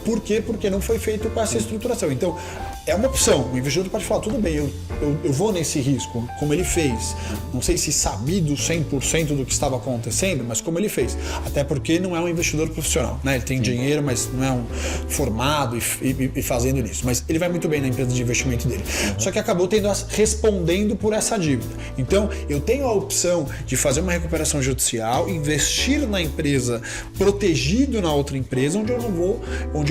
Por quê? Porque não foi feito com essa estruturação. Então, é uma opção. O investidor pode falar, tudo bem, eu vou nesse risco, como ele fez. Não sei se sabido 100% do que estava acontecendo, mas como ele fez. Até porque não é um investidor profissional, né? Ele tem dinheiro, mas não é um formado e fazendo isso. Mas ele vai muito bem na empresa de investimento dele. Só que acabou respondendo por essa dívida. Então, eu tenho a opção de fazer uma recuperação judicial, investir na empresa, protegido na outra empresa, onde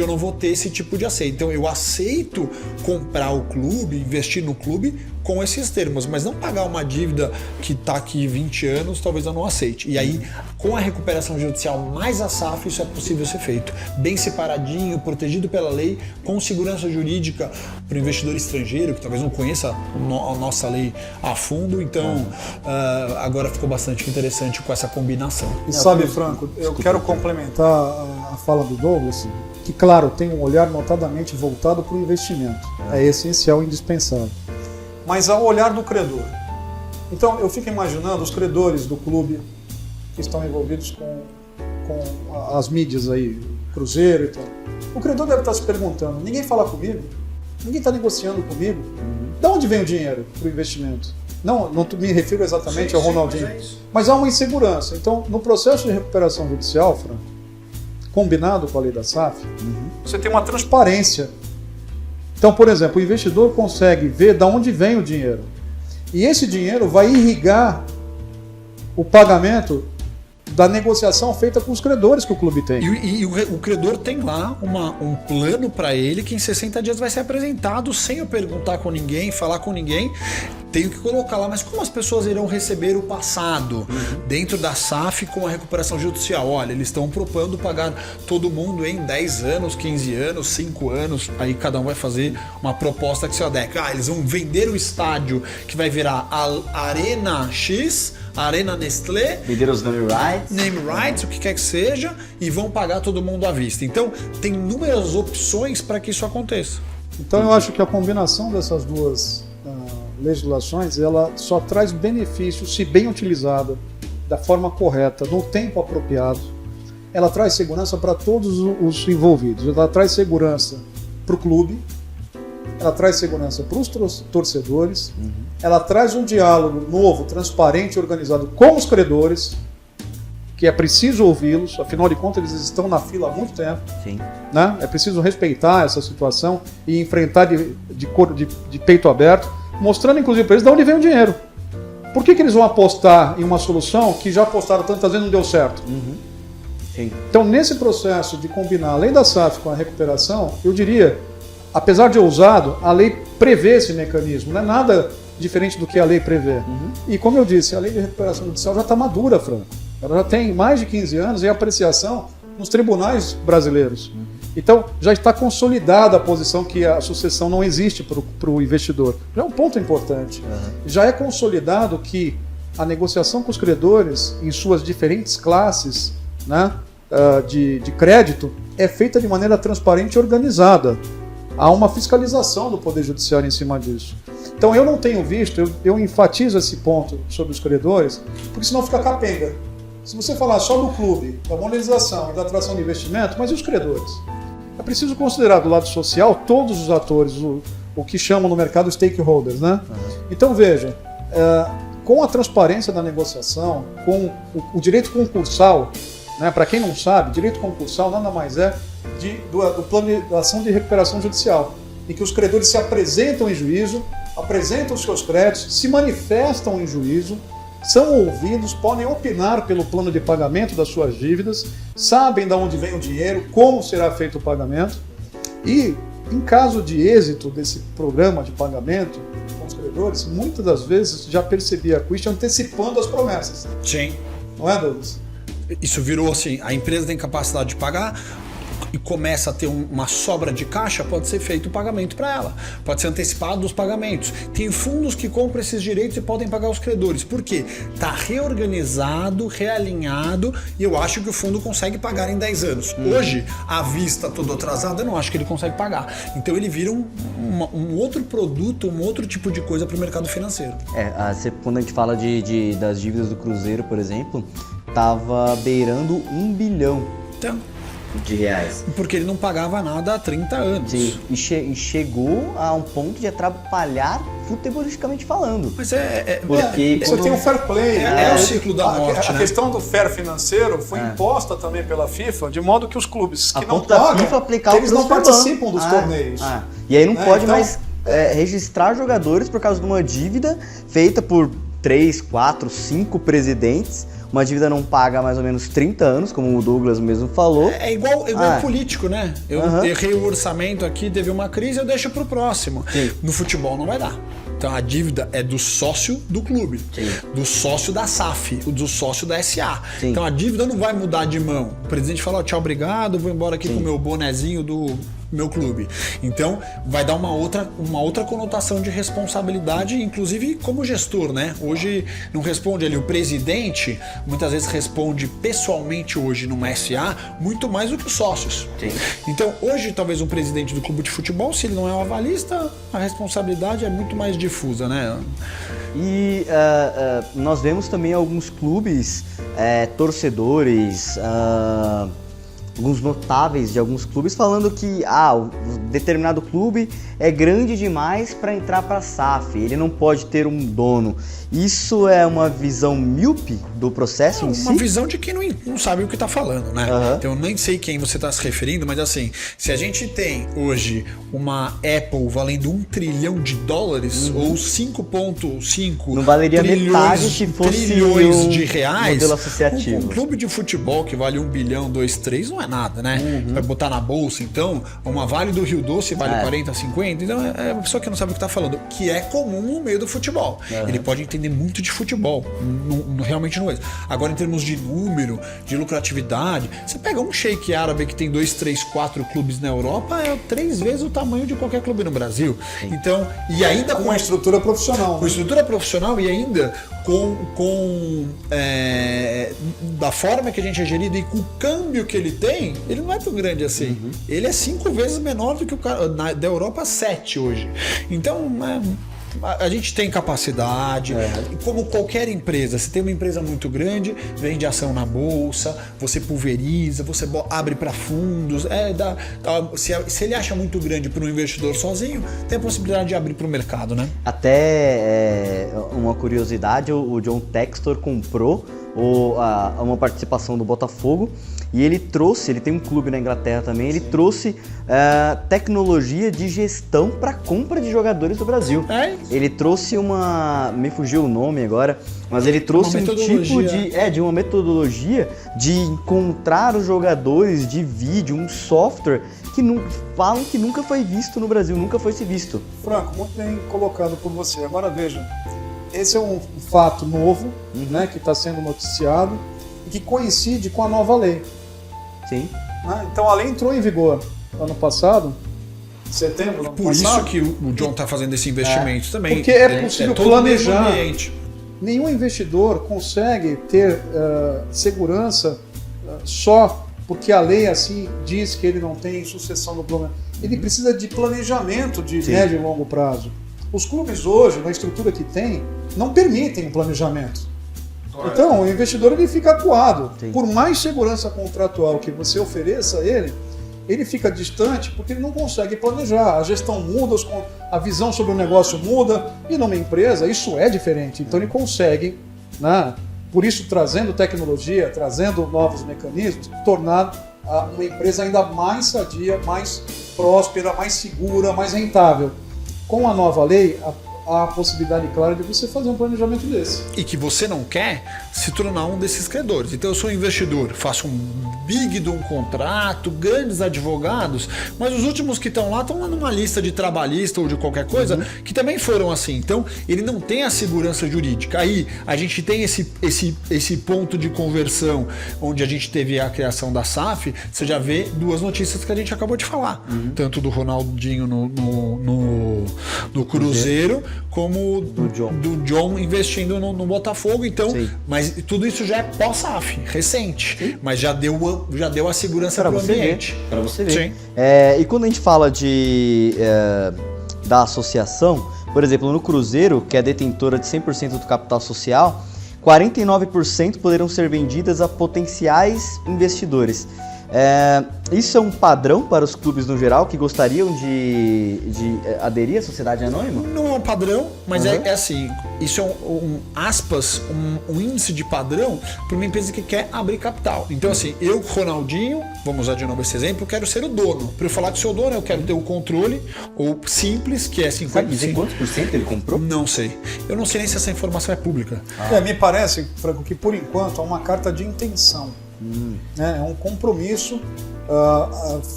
eu não vou ter esse tipo de aceito. Então, eu aceito comprar o clube, investir no clube com esses termos, mas não pagar uma dívida que está aqui 20 anos, talvez eu não aceite. E aí, com a recuperação judicial mais a SAF, isso é possível ser feito. Bem separadinho, protegido pela lei, com segurança jurídica para o investidor estrangeiro, que talvez não conheça a nossa lei a fundo. Então, agora ficou bastante interessante com essa combinação. E sabe, Franco, eu quero complementar a fala do Douglas, que, claro, tem um olhar notadamente voltado para o investimento. É essencial e indispensável. Mas ao olhar do credor. Então, eu fico imaginando os credores do clube que estão envolvidos com as mídias aí, Cruzeiro e tal. O credor deve estar se perguntando, ninguém fala comigo? Ninguém está negociando comigo? De onde vem o dinheiro para o investimento? Não me refiro exatamente ao Ronaldinho, mas há uma insegurança. Então, no processo de recuperação judicial, Fran, combinado com a lei da SAF, você tem uma transparência. Então, por exemplo, o investidor consegue ver de onde vem o dinheiro. E esse dinheiro vai irrigar o pagamento da negociação feita com os credores que o clube tem. E o credor tem lá um plano para ele que em 60 dias vai ser apresentado sem eu perguntar com ninguém, falar com ninguém. Tenho que colocar lá, mas como as pessoas irão receber o passado dentro da SAF com a recuperação judicial? Olha, eles estão propondo pagar todo mundo em 10 anos, 15 anos, 5 anos, aí cada um vai fazer uma proposta que se adequa. Eles vão vender o estádio que vai virar a Arena X, Arena Nestlé, vender os name rights, o que quer que seja, e vão pagar todo mundo à vista. Então, tem inúmeras opções para que isso aconteça. Então, eu acho que a combinação dessas duas legislações, ela só traz benefício se bem utilizada, da forma correta, no tempo apropriado. Ela traz segurança para todos os envolvidos. Ela traz segurança para o clube, ela traz segurança para os torcedores, ela traz um diálogo novo, transparente e organizado com os credores, que é preciso ouvi-los, afinal de contas eles estão na fila há muito tempo. Sim. Né? É preciso respeitar essa situação e enfrentar de peito aberto, mostrando inclusive para eles de onde vem o dinheiro. Por que eles vão apostar em uma solução que já apostaram tantas vezes e não deu certo? Sim. Então, nesse processo de combinar a lei da SAF com a recuperação, eu diria, apesar de ousado, a lei prevê esse mecanismo, não é nada diferente do que a lei prevê. E como eu disse, a lei de recuperação judicial já está madura, Franco. Ela já tem mais de 15 anos em apreciação nos tribunais brasileiros. Então, já está consolidada a posição que a sucessão não existe para o investidor. Já é um ponto importante. Já é consolidado que a negociação com os credores, em suas diferentes classes, né, de crédito, é feita de maneira transparente e organizada. Há uma fiscalização do Poder Judiciário em cima disso. Então, eu não tenho visto, eu enfatizo esse ponto sobre os credores, porque senão fica capenga. Se você falar só do clube, da monetização e da atração de investimento, mas e os credores? É preciso considerar do lado social todos os atores, o que chamam no mercado stakeholders, né? Então veja, com a transparência da negociação, com o direito concursal, né? Para quem não sabe, direito concursal nada mais é do plano de ação de recuperação judicial, em que os credores se apresentam em juízo, apresentam os seus créditos, se manifestam em juízo, são ouvidos, podem opinar pelo plano de pagamento das suas dívidas, sabem de onde vem o dinheiro, como será feito o pagamento e, em caso de êxito desse programa de pagamento com os credores, muitas das vezes já percebia a Christian antecipando as promessas. Sim. Não é, Douglas? Isso virou assim, a empresa tem capacidade de pagar e começa a ter uma sobra de caixa, pode ser feito o pagamento para ela, pode ser antecipado os pagamentos. Tem fundos que compram esses direitos e podem pagar os credores. Por quê? Está reorganizado, realinhado e eu acho que o fundo consegue pagar em 10 anos. Hoje, à vista todo atrasado, eu não acho que ele consegue pagar. Então ele vira um outro produto, um outro tipo de coisa para o mercado financeiro. Quando a gente fala das dívidas do Cruzeiro, por exemplo, estava beirando 1 bilhão. Então, de reais. Porque ele não pagava nada há 30 anos. Sim, e chegou a um ponto de atrapalhar futebolisticamente falando. Mas porque você tem um fair play. É o ciclo da morte, a né? questão do fair financeiro foi imposta também pela FIFA, de modo que os clubes que não da pagam, FIFA aplicar eles não participam dos torneios. E aí não pode então, mais registrar jogadores por causa de uma dívida feita por 3, 4, 5 presidentes. Uma dívida não paga há mais ou menos 30 anos, como o Douglas mesmo falou. É igual político, né? Eu errei o orçamento aqui, teve uma crise, eu deixo pro próximo. Sim. No futebol não vai dar. Então a dívida é do sócio do clube, do sócio da SAF, do sócio da SA. Sim. Então a dívida não vai mudar de mão. O presidente fala, tchau, obrigado, vou embora aqui com o meu bonezinho do meu clube. Então vai dar uma outra conotação de responsabilidade, inclusive como gestor, né? Hoje não responde ali o presidente, muitas vezes responde pessoalmente hoje numa SA muito mais do que os sócios. Sim. Então hoje talvez um presidente do clube de futebol, se ele não é um avalista, a responsabilidade é muito mais difusa, né? E nós vemos também alguns clubes, torcedores, alguns notáveis de alguns clubes falando que o determinado clube é grande demais para entrar para a SAF, ele não pode ter um dono. Isso é uma visão míope do processo em si? Uma visão de quem não sabe o que está falando, né? Então eu nem sei quem você está se referindo, mas assim, se a gente tem hoje uma Apple valendo $1 trilhão ou 5,5 não valeria metade se fosse trilhões de reais, modelo associativo. Um clube de futebol que vale 1 bilhão, 2, 3 não é nada, né? Vai botar na bolsa, então, uma Vale do Rio Doce vale 40, 50, então é uma pessoa que não sabe o que está falando, que é comum no meio do futebol. Ele pode entender muito de futebol, realmente não é. Agora, em termos de número, de lucratividade, você pega um sheik árabe que tem 2, 3, 4 clubes na Europa, é 3 vezes o tamanho de qualquer clube no Brasil. Então, e ainda com uma estrutura profissional. Com estrutura profissional e ainda da forma que a gente é gerido e com o câmbio que ele tem, ele não é tão grande assim. Ele é 5 vezes menor do que o cara da Europa, 7 hoje. Então, a gente tem capacidade, como qualquer empresa. Você tem uma empresa muito grande, vende ação na bolsa, você pulveriza, você abre para fundos. Se ele acha muito grande para um investidor sozinho, tem a possibilidade de abrir para o mercado, né? Até uma curiosidade, o John Textor comprou uma participação do Botafogo e ele tem um clube na Inglaterra também, ele trouxe tecnologia de gestão para compra de jogadores do Brasil. Ele trouxe me fugiu o nome agora, mas ele trouxe um tipo de uma metodologia de encontrar os jogadores de vídeo, um software que falam que nunca foi visto no Brasil, nunca foi se visto. Franco, muito bem colocado por você. Agora veja, esse é um fato novo, né, que está sendo noticiado e que coincide com a nova lei. Sim. Então a lei entrou em vigor ano passado, em setembro do ano Por passado. isso que o John está fazendo esse investimento também. Porque é possível todo planejar. ambiente. Nenhum investidor consegue ter segurança só porque a lei assim diz que ele não tem sucessão do problema. Ele precisa de planejamento de médio e longo prazo. Os clubes hoje, na estrutura que tem, não permitem o planejamento. Então, o investidor ele fica acuado. Sim. Por mais segurança contratual que você ofereça a ele fica distante porque ele não consegue planejar. A gestão muda, a visão sobre o negócio muda, e numa empresa isso é diferente. Então ele consegue, né, por isso trazendo tecnologia, trazendo novos mecanismos, tornar uma empresa ainda mais sadia, mais próspera, mais segura, mais rentável. Com a nova lei, há a possibilidade clara de você fazer um planejamento desse. E que você não quer se tornar um desses credores. Então eu sou investidor, faço um big de um contrato, grandes advogados, mas os últimos que estão lá numa lista de trabalhista ou de qualquer coisa, que também foram assim. Então ele não tem a segurança jurídica. Aí a gente tem esse ponto de conversão, onde a gente teve a criação da SAF. Você já vê 2 notícias que a gente acabou de falar. Tanto do Ronaldinho no Cruzeiro, como do John investindo no Botafogo. Então, mas tudo isso já é pós-SAF, recente. Sim. Mas já deu a segurança para o ambiente. Para você ver. E quando a gente fala da associação, por exemplo, no Cruzeiro, que é detentora de 100% do capital social, 49% poderão ser vendidas a potenciais investidores. Isso é um padrão para os clubes no geral que gostariam de aderir à sociedade anônima? Não é um padrão, mas é assim, isso é um índice de padrão para uma empresa que quer abrir capital. Então assim, eu, Ronaldinho, vamos usar de novo esse exemplo, quero ser o dono. Para eu falar que sou o dono, eu quero ter o controle, ou simples, que é 50%. Sabe dizer quantos por cento ele comprou? Não sei. Eu não sei nem se essa informação é pública. Me parece, Franco, que por enquanto é uma carta de intenção. É um compromisso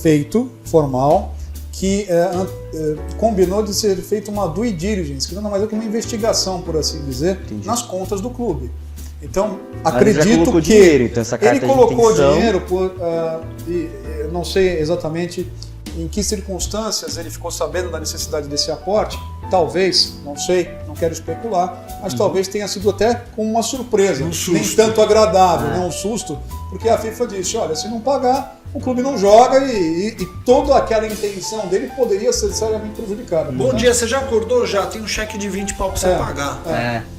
feito, formal, que combinou de ser feita uma due diligence, que nada mais é que uma investigação, por assim dizer, nas contas do clube. Então, acredito que dinheiro, então essa carta ele colocou de intenção... dinheiro, eu não sei exatamente em que circunstâncias ele ficou sabendo da necessidade desse aporte. Talvez, não sei, não quero especular, mas talvez tenha sido até com uma surpresa, nem tanto agradável, um susto, porque a FIFA disse, olha, se não pagar, o clube não joga e toda aquela intenção dele poderia ser seriamente prejudicada. Bom dia, você já acordou? Já tem um cheque de 20 pau pra você pagar.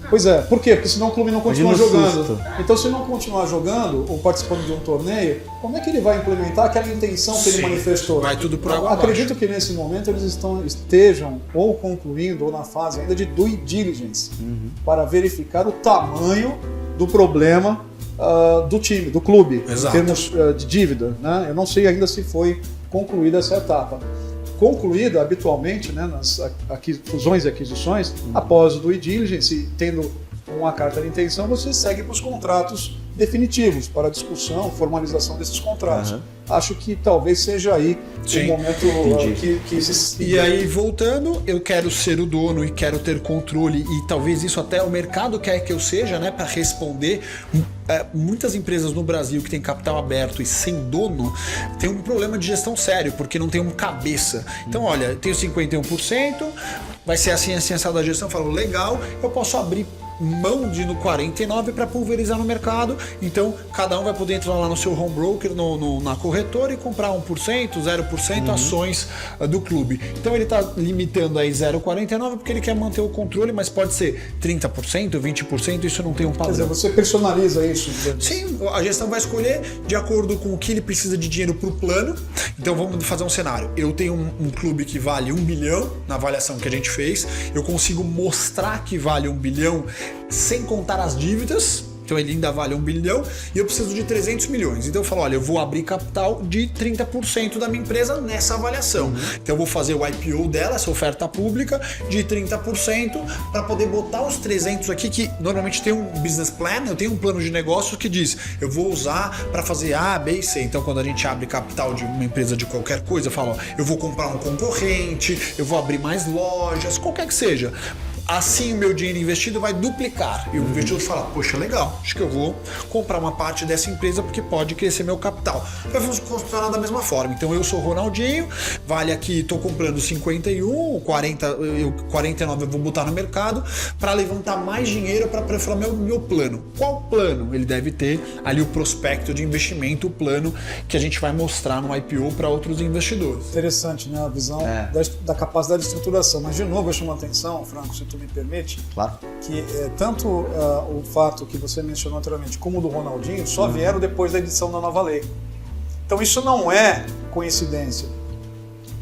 Pois é, por quê? Porque senão o clube não continua Imagina o jogando. susto. Então, se não continuar jogando ou participando de um torneio, como é que ele vai implementar aquela intenção que ele Sim, manifestou? vai tudo por água Acredito abaixo. que nesse momento eles estejam ou concluindo ou na fase ainda de due diligence para verificar o tamanho do problema do time, do clube, Exato. em termos de dívida. Né? Eu não sei ainda se foi concluída essa etapa. Concluída habitualmente, né, nas fusões e aquisições, após o due diligence, tendo uma carta de intenção, você segue para os contratos definitivos, para a discussão, formalização desses contratos. Acho que talvez seja aí Sim. o momento que se... E aí, voltando, eu quero ser o dono e quero ter controle, e talvez isso até o mercado quer que eu seja, né, para responder. Muitas empresas no Brasil que tem capital aberto e sem dono tem um problema de gestão sério, porque não tem um cabeça. Então, olha, eu tenho 51%, vai ser assim, assada a gestão. Eu falo, legal, eu posso abrir mão de no 49 para pulverizar no mercado. Então cada um vai poder entrar lá no seu home broker, na corretora, e comprar 1%, 0% ações do clube. Então ele está limitando aí 0,49 porque ele quer manter o controle, mas pode ser 30%, 20%, isso não tem um Quer padrão. dizer, você personaliza isso. Sim, a gestão vai escolher de acordo com o que ele precisa de dinheiro para o plano. Então vamos fazer um cenário. Eu tenho um clube que vale 1 bilhão na avaliação que a gente fez. Eu consigo mostrar que vale 1 bilhão sem contar as dívidas. Então ele ainda vale 1 bilhão e eu preciso de 300 milhões. Então eu falo, olha, eu vou abrir capital de 30% da minha empresa nessa avaliação. Então eu vou fazer o IPO dela, essa oferta pública, de 30% para poder botar os 300 aqui, que normalmente tem um business plan, eu tenho um plano de negócio que diz, eu vou usar para fazer A, B e C. Então quando a gente abre capital de uma empresa de qualquer coisa, eu falo, ó, eu vou comprar um concorrente, eu vou abrir mais lojas, qualquer que seja. Assim o meu dinheiro investido vai duplicar. E o investidor fala, poxa, legal, acho que eu vou comprar uma parte dessa empresa porque pode crescer meu capital. Vai funcionar da mesma forma. Então eu sou Ronaldinho, vale aqui, estou comprando 51, 49 eu vou botar no mercado para levantar mais dinheiro para performar meu plano. Qual plano? Ele deve ter ali o prospecto de investimento, o plano que a gente vai mostrar no IPO para outros investidores. Interessante, né? A visão da capacidade de estruturação. Mas, de novo, eu chamo a atenção, Franco, se tu me permite, Claro. que tanto o fato que você mencionou anteriormente como o do Ronaldinho só vieram depois da edição da nova lei. Então isso não é coincidência.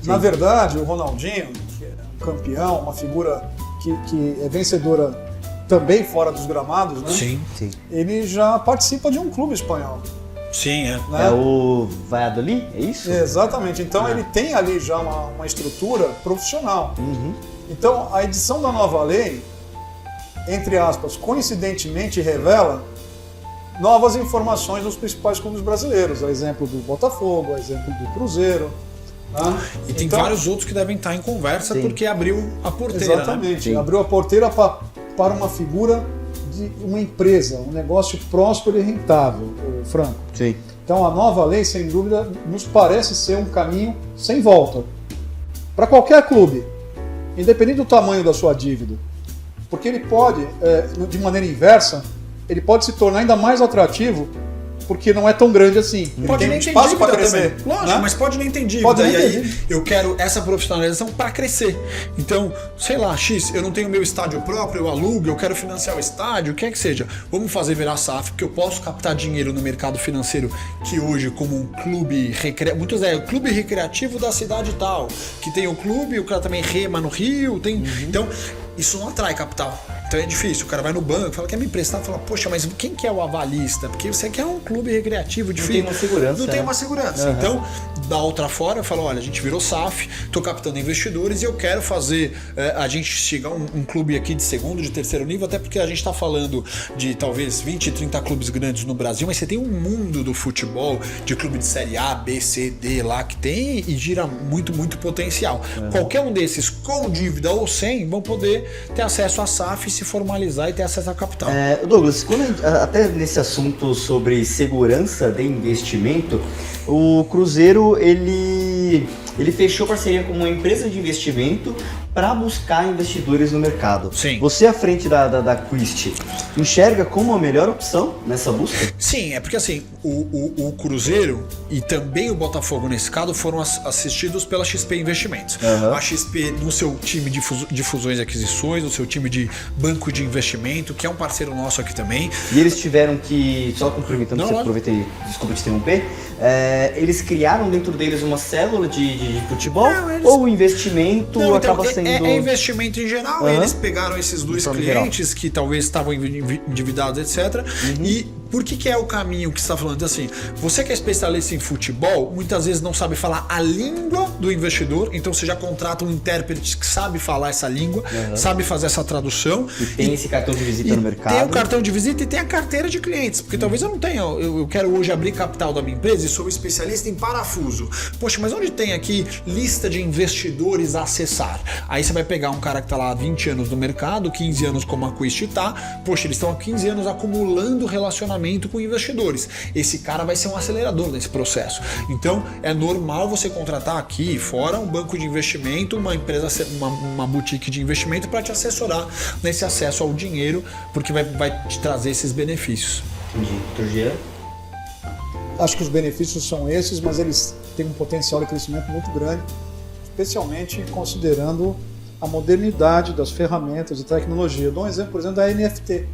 Na verdade, o Ronaldinho, que é um campeão, uma figura que é vencedora também fora dos gramados, né? Sim, Ele já participa de um clube espanhol. sim, é. Né? É o Valladolid, é isso? Exatamente. Então ele tem ali já uma estrutura profissional. Então a edição da nova lei, entre aspas, coincidentemente revela novas informações dos principais clubes brasileiros, a exemplo do Botafogo, a exemplo do Cruzeiro. Né? E tem Então, vários outros que devem estar em conversa porque abriu a porteira. exatamente, Né? abriu a porteira para uma figura de uma empresa, um negócio próspero e rentável, Franco. Sim. Então a nova lei, sem dúvida, nos parece ser um caminho sem volta para qualquer clube, independente do tamanho da sua dívida. Porque ele pode, de maneira inversa, ele pode se tornar ainda mais atrativo porque não é tão grande assim. Ele Pode tem nem ter espaço dívida para crescer. também. Lógico, né? mas pode nem ter dívida. Pode nem e ter aí dívida. eu quero essa profissionalização para crescer. Então, sei lá, X, eu não tenho meu estádio próprio, eu alugo, eu quero financiar o estádio, o que é que seja. Vamos fazer virar SAF, porque eu posso captar dinheiro no mercado financeiro que hoje, como um clube recreativo, muitos o clube recreativo da cidade tal, que tem o clube, o cara também rema no Rio, tem. Então, isso não atrai capital. Então é difícil, o cara vai no banco, fala, quer me emprestar, fala, poxa, mas quem que é o avalista? Porque você quer um clube recreativo difícil. tem uma segurança, Não tem né? uma segurança. Então, da outra fora, eu falo, olha, a gente virou SAF, tô captando investidores e eu quero fazer a gente chegar um clube aqui de segundo, de terceiro nível, até porque a gente tá falando de talvez 20, 30 clubes grandes no Brasil, mas você tem um mundo do futebol, de clube de série A, B, C, D lá que tem e gira muito, muito potencial. Qualquer um desses, com dívida ou sem, vão poder ter acesso a SAF, se formalizar e ter acesso a capital. Douglas, até nesse assunto sobre segurança de investimento, o Cruzeiro, ele ele fechou parceria com uma empresa de investimento para buscar investidores no mercado. Sim. Você, à frente da Quist, enxerga como a melhor opção nessa busca? Sim, é porque assim, o Cruzeiro e também o Botafogo, nesse caso, foram assistidos pela XP Investimentos. Uhum. A XP, no seu time de fusões e aquisições, no seu time de banco de investimento, que é um parceiro nosso aqui também. E eles tiveram que, só complementando, Não, você não. aproveitei, desculpa te interromper, eles criaram dentro deles uma célula de futebol, Não, eles- ou o investimento Não, então, acaba sendo... é investimento em geral. Aham. Eles pegaram esses dois forma clientes que talvez estavam endividados, etc. E por que é o caminho que você está falando? Assim, você que é especialista em futebol, muitas vezes não sabe falar a língua do investidor, então você já contrata um intérprete que sabe falar essa língua, sabe fazer essa tradução. E tem esse cartão de visita no mercado. Tem o cartão de visita e tem a carteira de clientes. Porque talvez eu não tenha. Eu quero hoje abrir capital da minha empresa e sou especialista em parafuso. Poxa, mas onde tem aqui lista de investidores a acessar? Aí você vai pegar um cara que está lá há 20 anos no mercado, 15 anos como a Quist está. Poxa, eles estão há 15 anos acumulando relacionamento com investidores. Esse cara vai ser um acelerador nesse processo. Então, é normal você contratar aqui e fora um banco de investimento, uma empresa, uma boutique de investimento para te assessorar nesse acesso ao dinheiro, porque vai te trazer esses benefícios. Entendi. Dr. Jean? Acho que os benefícios são esses, mas eles têm um potencial de crescimento muito grande, especialmente considerando a modernidade das ferramentas de tecnologia. Eu dou um exemplo, por exemplo, da NFT,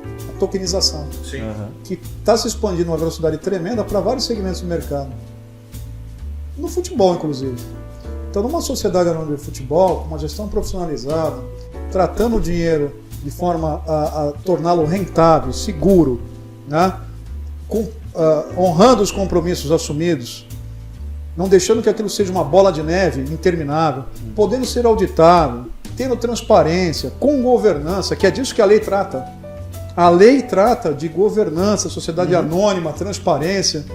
a tokenização, Sim. que está se expandindo uma velocidade tremenda para vários segmentos do mercado. No futebol, inclusive. Então, numa sociedade anônima de futebol, com uma gestão profissionalizada, tratando o dinheiro de forma a torná-lo rentável, seguro, né? Honrando os compromissos assumidos, não deixando que aquilo seja uma bola de neve interminável, podendo ser auditado, tendo transparência, com governança, que é disso que a lei trata. A lei trata de governança, sociedade anônima, transparência,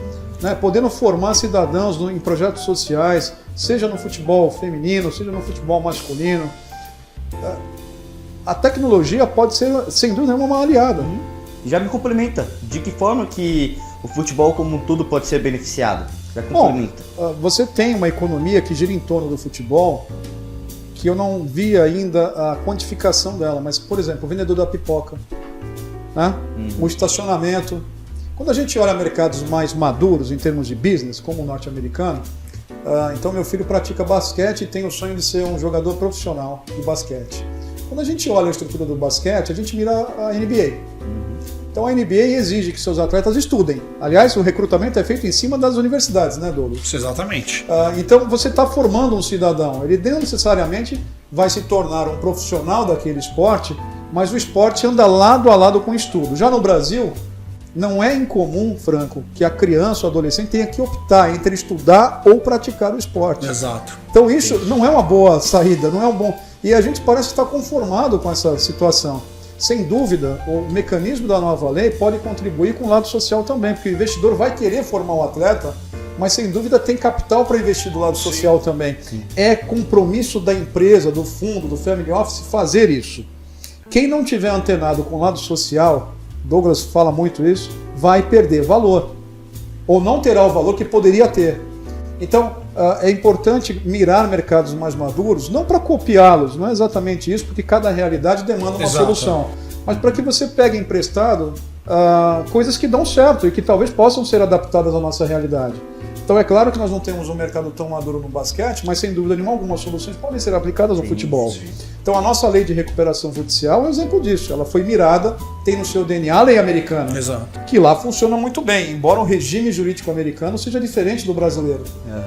né? Podendo formar cidadãos em projetos sociais, seja no futebol feminino, seja no futebol masculino. A tecnologia pode ser, sem dúvida, uma aliada. Já me complementa. De que forma que o futebol como um todo pode ser beneficiado? Já Bom, complementa. você tem uma economia que gira em torno do futebol, que eu não vi ainda a quantificação dela, mas, por exemplo, o vendedor da pipoca, né? O estacionamento. Quando a gente olha mercados mais maduros em termos de business, como o norte-americano, então meu filho pratica basquete e tem o sonho de ser um jogador profissional de basquete. Quando a gente olha a estrutura do basquete, a gente mira a NBA. Então a NBA exige que seus atletas estudem. Aliás, o recrutamento é feito em cima das universidades, né, Douglas? Exatamente. Então você está formando um cidadão. Ele não necessariamente vai se tornar um profissional daquele esporte, mas o esporte anda lado a lado com o estudo. Já no Brasil, não é incomum, Franco, que a criança ou adolescente tenha que optar entre estudar ou praticar o esporte. Exato. Então isso não é uma boa saída, não é um bom... E a gente parece estar conformado com essa situação. Sem dúvida, o mecanismo da nova lei pode contribuir com o lado social também, porque o investidor vai querer formar um atleta, mas sem dúvida tem capital para investir do lado social também. É compromisso da empresa, do fundo, do family office fazer isso. Quem não tiver antenado com o lado social, Douglas fala muito isso, vai perder valor. Ou não terá o valor que poderia ter. Então, é importante mirar mercados mais maduros, não para copiá-los, não é exatamente isso, porque cada realidade demanda uma solução, mas para que você pegue emprestado coisas que dão certo e que talvez possam ser adaptadas à nossa realidade. Então é claro que nós não temos um mercado tão maduro no basquete, mas sem dúvida nenhuma algumas soluções podem ser aplicadas no futebol. Sim. Então a nossa lei de recuperação judicial é um exemplo disso. Ela foi mirada, tem no seu DNA a lei americana, Exato. que lá funciona muito bem, embora o regime jurídico americano seja diferente do brasileiro.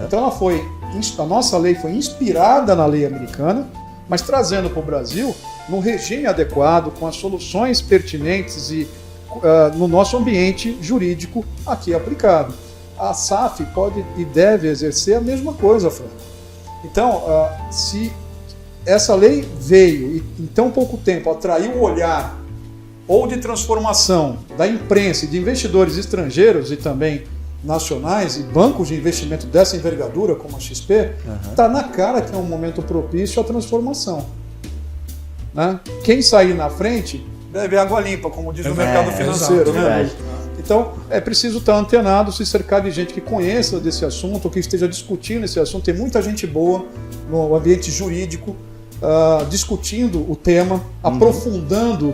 Então a nossa lei foi inspirada na lei americana, mas trazendo para o Brasil no regime adequado, com as soluções pertinentes e no nosso ambiente jurídico aqui aplicado. A SAF pode e deve exercer a mesma coisa, Franco. Então, se essa lei veio e em tão pouco tempo atraiu o olhar ou de transformação da imprensa e de investidores estrangeiros e também nacionais e bancos de investimento dessa envergadura, como a XP, está na cara que é um momento propício à transformação. Né? Quem sair na frente deve água limpa, como diz o mercado financeiro. Né? Então, é preciso estar antenado, se cercar de gente que conheça desse assunto, que esteja discutindo esse assunto. Tem muita gente boa no ambiente jurídico, discutindo o tema, aprofundando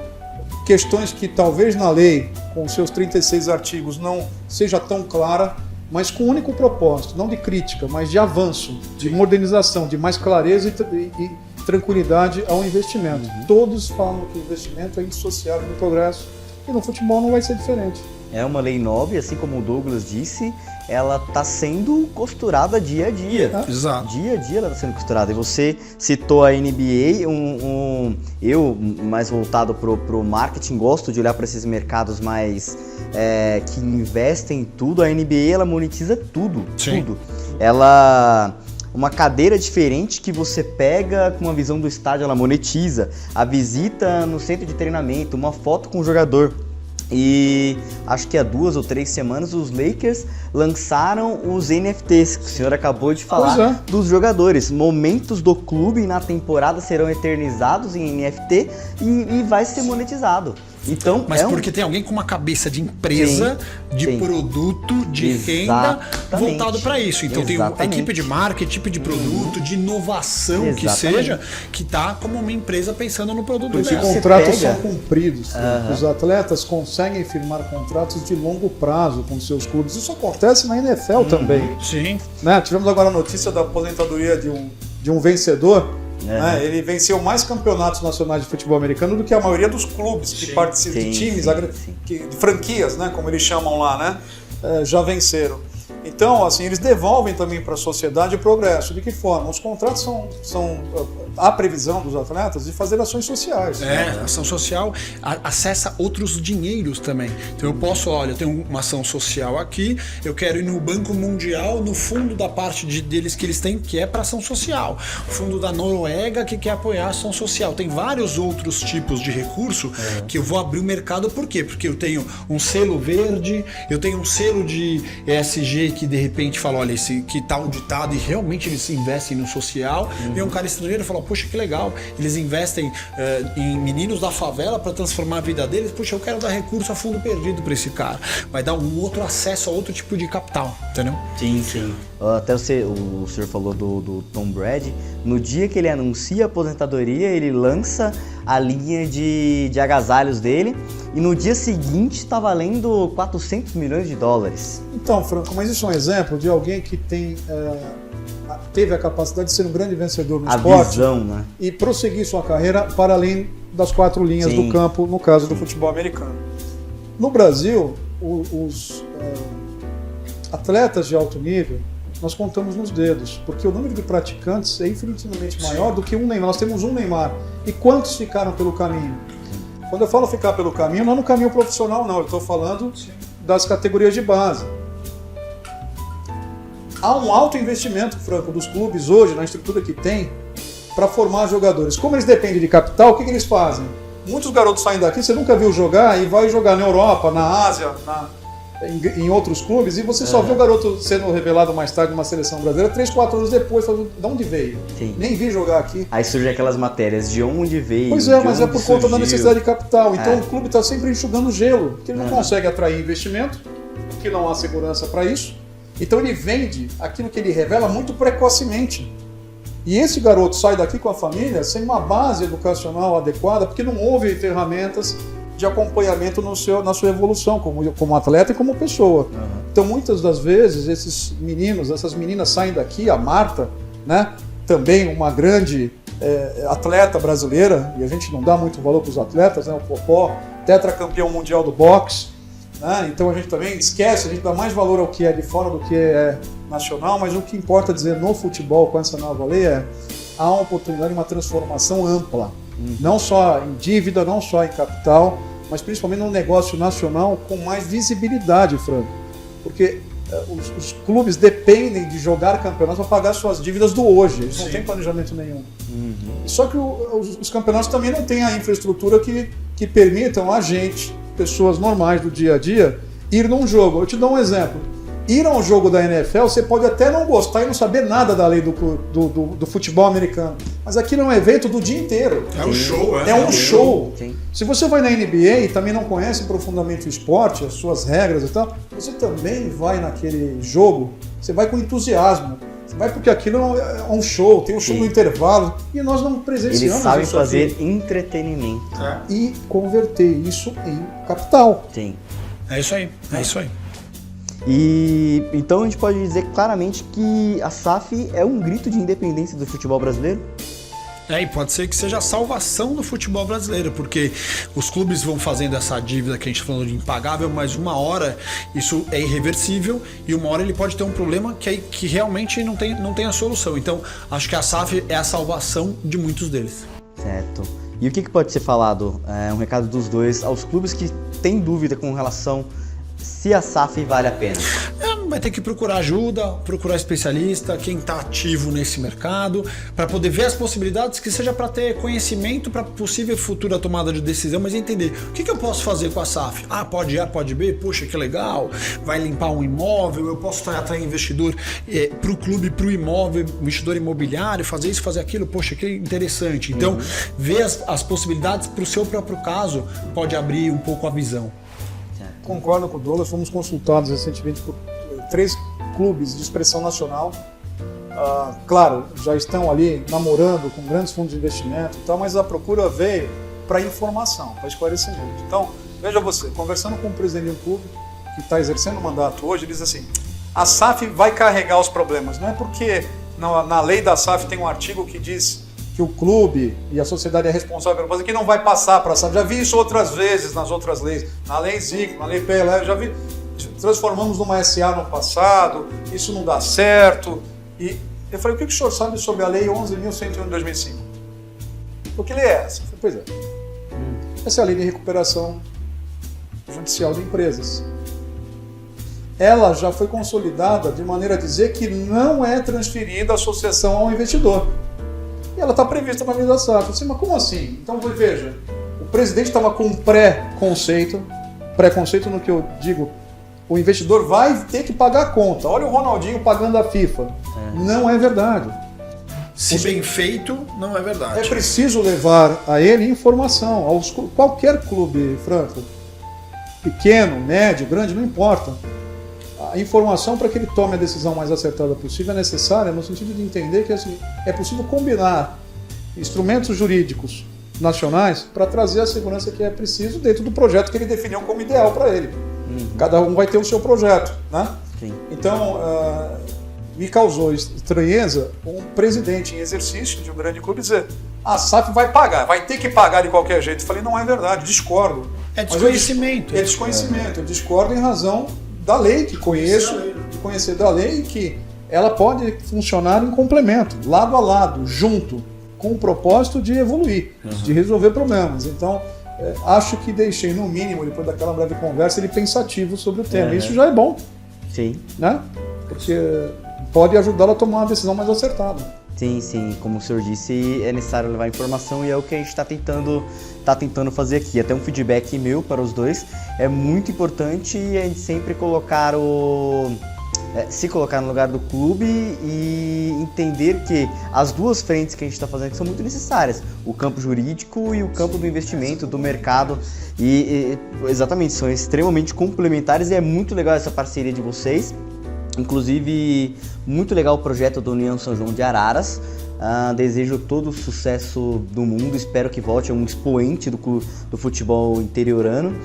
questões que talvez na lei, com seus 36 artigos, não seja tão clara, mas com o único propósito, não de crítica, mas de avanço, de modernização, de mais clareza e tranquilidade ao investimento. Todos falam que o investimento é indissociável do progresso, e no futebol não vai ser diferente. É uma lei nova e, assim como o Douglas disse, ela está sendo costurada dia a dia. Exato. Dia a dia ela está sendo costurada. E você citou a NBA, eu, mais voltado pro marketing, gosto de olhar para esses mercados mais que investem em tudo. A NBA, ela monetiza tudo. Sim. Tudo. Ela... Uma cadeira diferente que você pega com uma visão do estádio, ela monetiza. A visita no centro de treinamento, uma foto com o jogador. E acho que há 2 ou 3 semanas os Lakers lançaram os NFTs, que o senhor acabou de falar, dos jogadores. Momentos do clube na temporada serão eternizados em NFT e vai ser monetizado. Então, mas porque tem alguém com uma cabeça de empresa, de produto, de renda voltado para isso. Então tem uma equipe de marketing, equipe de produto, de inovação que seja, que está como uma empresa pensando no produto dela. Os contratos são cumpridos. Os atletas conseguem firmar contratos de longo prazo com seus clubes. Isso acontece na NFL também. Sim. Né? Tivemos agora a notícia da aposentadoria de um vencedor. Ele venceu mais campeonatos nacionais de futebol americano do que a maioria dos clubes que participam de times, de franquias, né, como eles chamam lá, né, já venceram. Então, assim, eles devolvem também para a sociedade o progresso. De que forma? Os contratos são a previsão dos atletas de fazer ações sociais. Ação social acessa outros dinheiros também. Então eu posso, olha, eu tenho uma ação social aqui, eu quero ir no Banco Mundial, no fundo da parte deles que eles têm, que é para ação social. O fundo da Noruega, que quer apoiar a ação social. Tem vários outros tipos de recurso que eu vou abrir o mercado. Por quê? Porque eu tenho um selo verde, eu tenho um selo de ESG que de repente fala, olha, esse que tá auditado e realmente eles investem no social. E um cara estrangeiro fala, poxa, que legal, eles investem em meninos da favela para transformar a vida deles. Puxa, eu quero dar recurso a fundo perdido para esse cara. Vai dar um outro acesso a outro tipo de capital, entendeu? Sim. Até o senhor falou do Tom Brady. No dia que ele anuncia a aposentadoria, ele lança a linha de agasalhos dele e no dia seguinte está valendo 400 milhões de dólares. Então, Franco, mas isso é um exemplo de alguém que teve a capacidade de ser um grande vencedor no esporte, visão, né? E prosseguir sua carreira para além das 4 linhas do campo, no caso do futebol americano. No Brasil, os atletas de alto nível, nós contamos nos dedos, porque o número de praticantes é infinitamente maior do que um Neymar. Nós temos um Neymar. E quantos ficaram pelo caminho? Quando eu falo ficar pelo caminho, não é no caminho profissional, não. Eu estou falando das categorias de base. Há um alto investimento, Franco, dos clubes hoje, na estrutura que tem, para formar jogadores. Como eles dependem de capital, o que eles fazem? Muitos garotos saem daqui, você nunca viu jogar, e vai jogar na Europa, na Ásia, em outros clubes, e você só vê o garoto sendo revelado mais tarde numa seleção brasileira, 3, 4 anos depois, falando, de onde veio? Nem vi jogar aqui. Aí surgem aquelas matérias, de onde veio. Pois é, mas é por conta da necessidade de capital. Então o clube está sempre enxugando gelo, porque ele não consegue atrair investimento, porque não há segurança para isso. Então ele vende aquilo que ele revela muito precocemente. E esse garoto sai daqui com a família sem uma base educacional adequada, porque não houve ferramentas de acompanhamento na sua evolução como atleta e como pessoa. Então muitas das vezes esses meninos, essas meninas saem daqui, a Marta, né, também uma grande atleta brasileira, e a gente não dá muito valor para os atletas, né, o Popó, tetracampeão mundial do boxe, né, então a gente também esquece, a gente dá mais valor ao que é de fora do que é nacional, mas o que importa dizer no futebol com essa nova lei há uma oportunidade de uma transformação ampla. Não só em dívida, não só em capital, mas principalmente num negócio nacional com mais visibilidade, Franco. Porque os clubes dependem de jogar campeonatos para pagar suas dívidas do hoje. Eles não têm planejamento nenhum. Só que os campeonatos também não têm a infraestrutura que permitam a gente, pessoas normais do dia a dia, ir num jogo. Eu te dou um exemplo. ir a um jogo da NFL, você pode até não gostar e não saber nada da lei do futebol americano. Mas aquilo é um evento do dia inteiro. É um show, É um show. Sim. Se você vai na NBA e também não conhece profundamente o esporte, as suas regras e tal, você também vai naquele jogo, você vai com entusiasmo. Você vai porque aquilo é um show, tem um show no intervalo, e nós não presenciamos Eles sabem isso fazer aqui. entretenimento. E converter isso em capital. Sim. É isso aí, é isso aí. E então a gente pode dizer claramente que a SAF é um grito de independência do futebol brasileiro? E pode ser que seja a salvação do futebol brasileiro, porque os clubes vão fazendo essa dívida que a gente falou de impagável, mas uma hora isso é irreversível e uma hora ele pode ter um problema que realmente não tem a solução. Então, acho que a SAF é a salvação de muitos deles. Certo. E o que pode ser falado, um recado dos dois, aos clubes que têm dúvida com relação se a SAF vale a pena? Vai ter que procurar ajuda, procurar especialista, quem está ativo nesse mercado, para poder ver as possibilidades, que seja para ter conhecimento para possível futura tomada de decisão, mas entender o que eu posso fazer com a SAF. Pode A, pode B, poxa, que legal, vai limpar um imóvel, eu posso atrair investidor para o clube, para o imóvel, investidor imobiliário, fazer isso, fazer aquilo, poxa, que interessante. Então, ver as possibilidades para o seu próprio caso pode abrir um pouco a visão. Concordo com o Douglas, fomos consultados recentemente por 3 clubes de expressão nacional. Claro, já estão ali namorando com grandes fundos de investimento e tal, mas a procura veio para informação, para esclarecimento. Então, veja você, conversando com o presidente de um clube que está exercendo o mandato hoje, ele diz assim, a SAF vai carregar os problemas. Não é porque na lei da SAF tem um artigo que diz que o clube e a sociedade é responsável pelo fazer, que não vai passar para a SAF. Já vi isso outras vezes nas outras leis, na lei ZIC, na lei PLE, já vi, transformamos numa SA no passado, isso não dá certo. E eu falei, o que o senhor sabe sobre a lei 11.101 de 2005? Porque lei é essa? Eu falei, pois é. Essa é a lei de recuperação judicial de empresas. Ela já foi consolidada de maneira a dizer que não é transferida a associação ao investidor. E ela está prevista na lei da SAF. Eu disse, mas como assim? Então, veja, o presidente estava com um preconceito no que eu digo, o investidor vai ter que pagar a conta. Olha o Ronaldinho pagando a FIFA. Não é verdade. Se bem feito, não é verdade. É preciso levar a ele informação. Qualquer clube, Franco, pequeno, médio, grande, não importa. A informação para que ele tome a decisão mais acertada possível é necessária no sentido de entender que assim, é possível combinar instrumentos jurídicos nacionais para trazer a segurança que é preciso dentro do projeto que ele definiu como ideal para ele. Cada um vai ter o seu projeto, né? Sim. Então, me causou estranheza um presidente em exercício de um grande clube dizer a SAF vai pagar, vai ter que pagar de qualquer jeito. Eu falei, não é verdade, discordo. É desconhecimento. É desconhecimento, eu discordo em razão da lei que conheço, de conhecer da lei, que ela pode funcionar em complemento, lado a lado, junto, com o propósito de evoluir, de resolver problemas. Então, acho que deixei, no mínimo, depois daquela breve conversa, ele pensativo sobre o tema. Isso já é bom, Sim. né? Porque pode ajudá-lo a tomar uma decisão mais acertada. Sim, sim, como o senhor disse, é necessário levar informação e é o que a gente está tentando fazer aqui. Até um feedback meu para os dois. É muito importante a gente sempre colocar se colocar no lugar do clube e entender que as duas frentes que a gente está fazendo aqui são muito necessárias. O campo jurídico e o campo do investimento, do mercado. Exatamente, são extremamente complementares e é muito legal essa parceria de vocês. Inclusive, muito legal o projeto da União São João de Araras. Desejo todo o sucesso do mundo. Espero que volte a um expoente do futebol interiorano.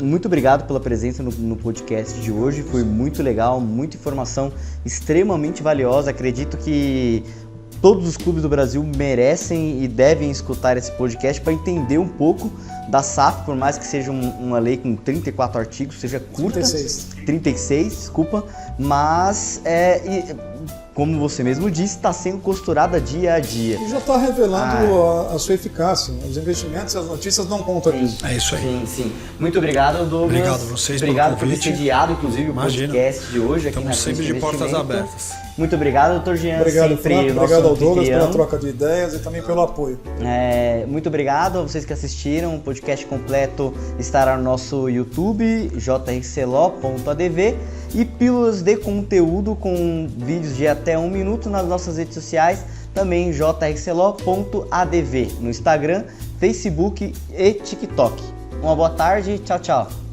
Muito obrigado pela presença no podcast de hoje. Foi muito legal, muita informação extremamente valiosa. Acredito que todos os clubes do Brasil merecem e devem escutar esse podcast para entender um pouco da SAF, por mais que seja uma lei com 34 artigos, seja curta, 36, desculpa, mas como você mesmo disse, está sendo costurada dia a dia. E já está revelando a sua eficácia. Os investimentos e as notícias não contam disso. É isso aí. Sim, sim. Muito obrigado, Douglas. Obrigado a vocês Obrigado pelo convite. por ter sediado, inclusive, o Imagina. podcast de hoje aqui na Estamos sempre de portas Investimento. abertas. Muito obrigado, Dr. Jean. Obrigado, sempre Franco. nosso Obrigado ao Douglas anfitrião. pela troca de ideias e também pelo apoio. Muito obrigado a vocês que assistiram. O podcast completo estará no nosso YouTube, jrclo.adv, e pílulas de conteúdo com vídeos de até 1 minuto nas nossas redes sociais, também jrclo.adv, no Instagram, Facebook e TikTok. Uma boa tarde, tchau, tchau.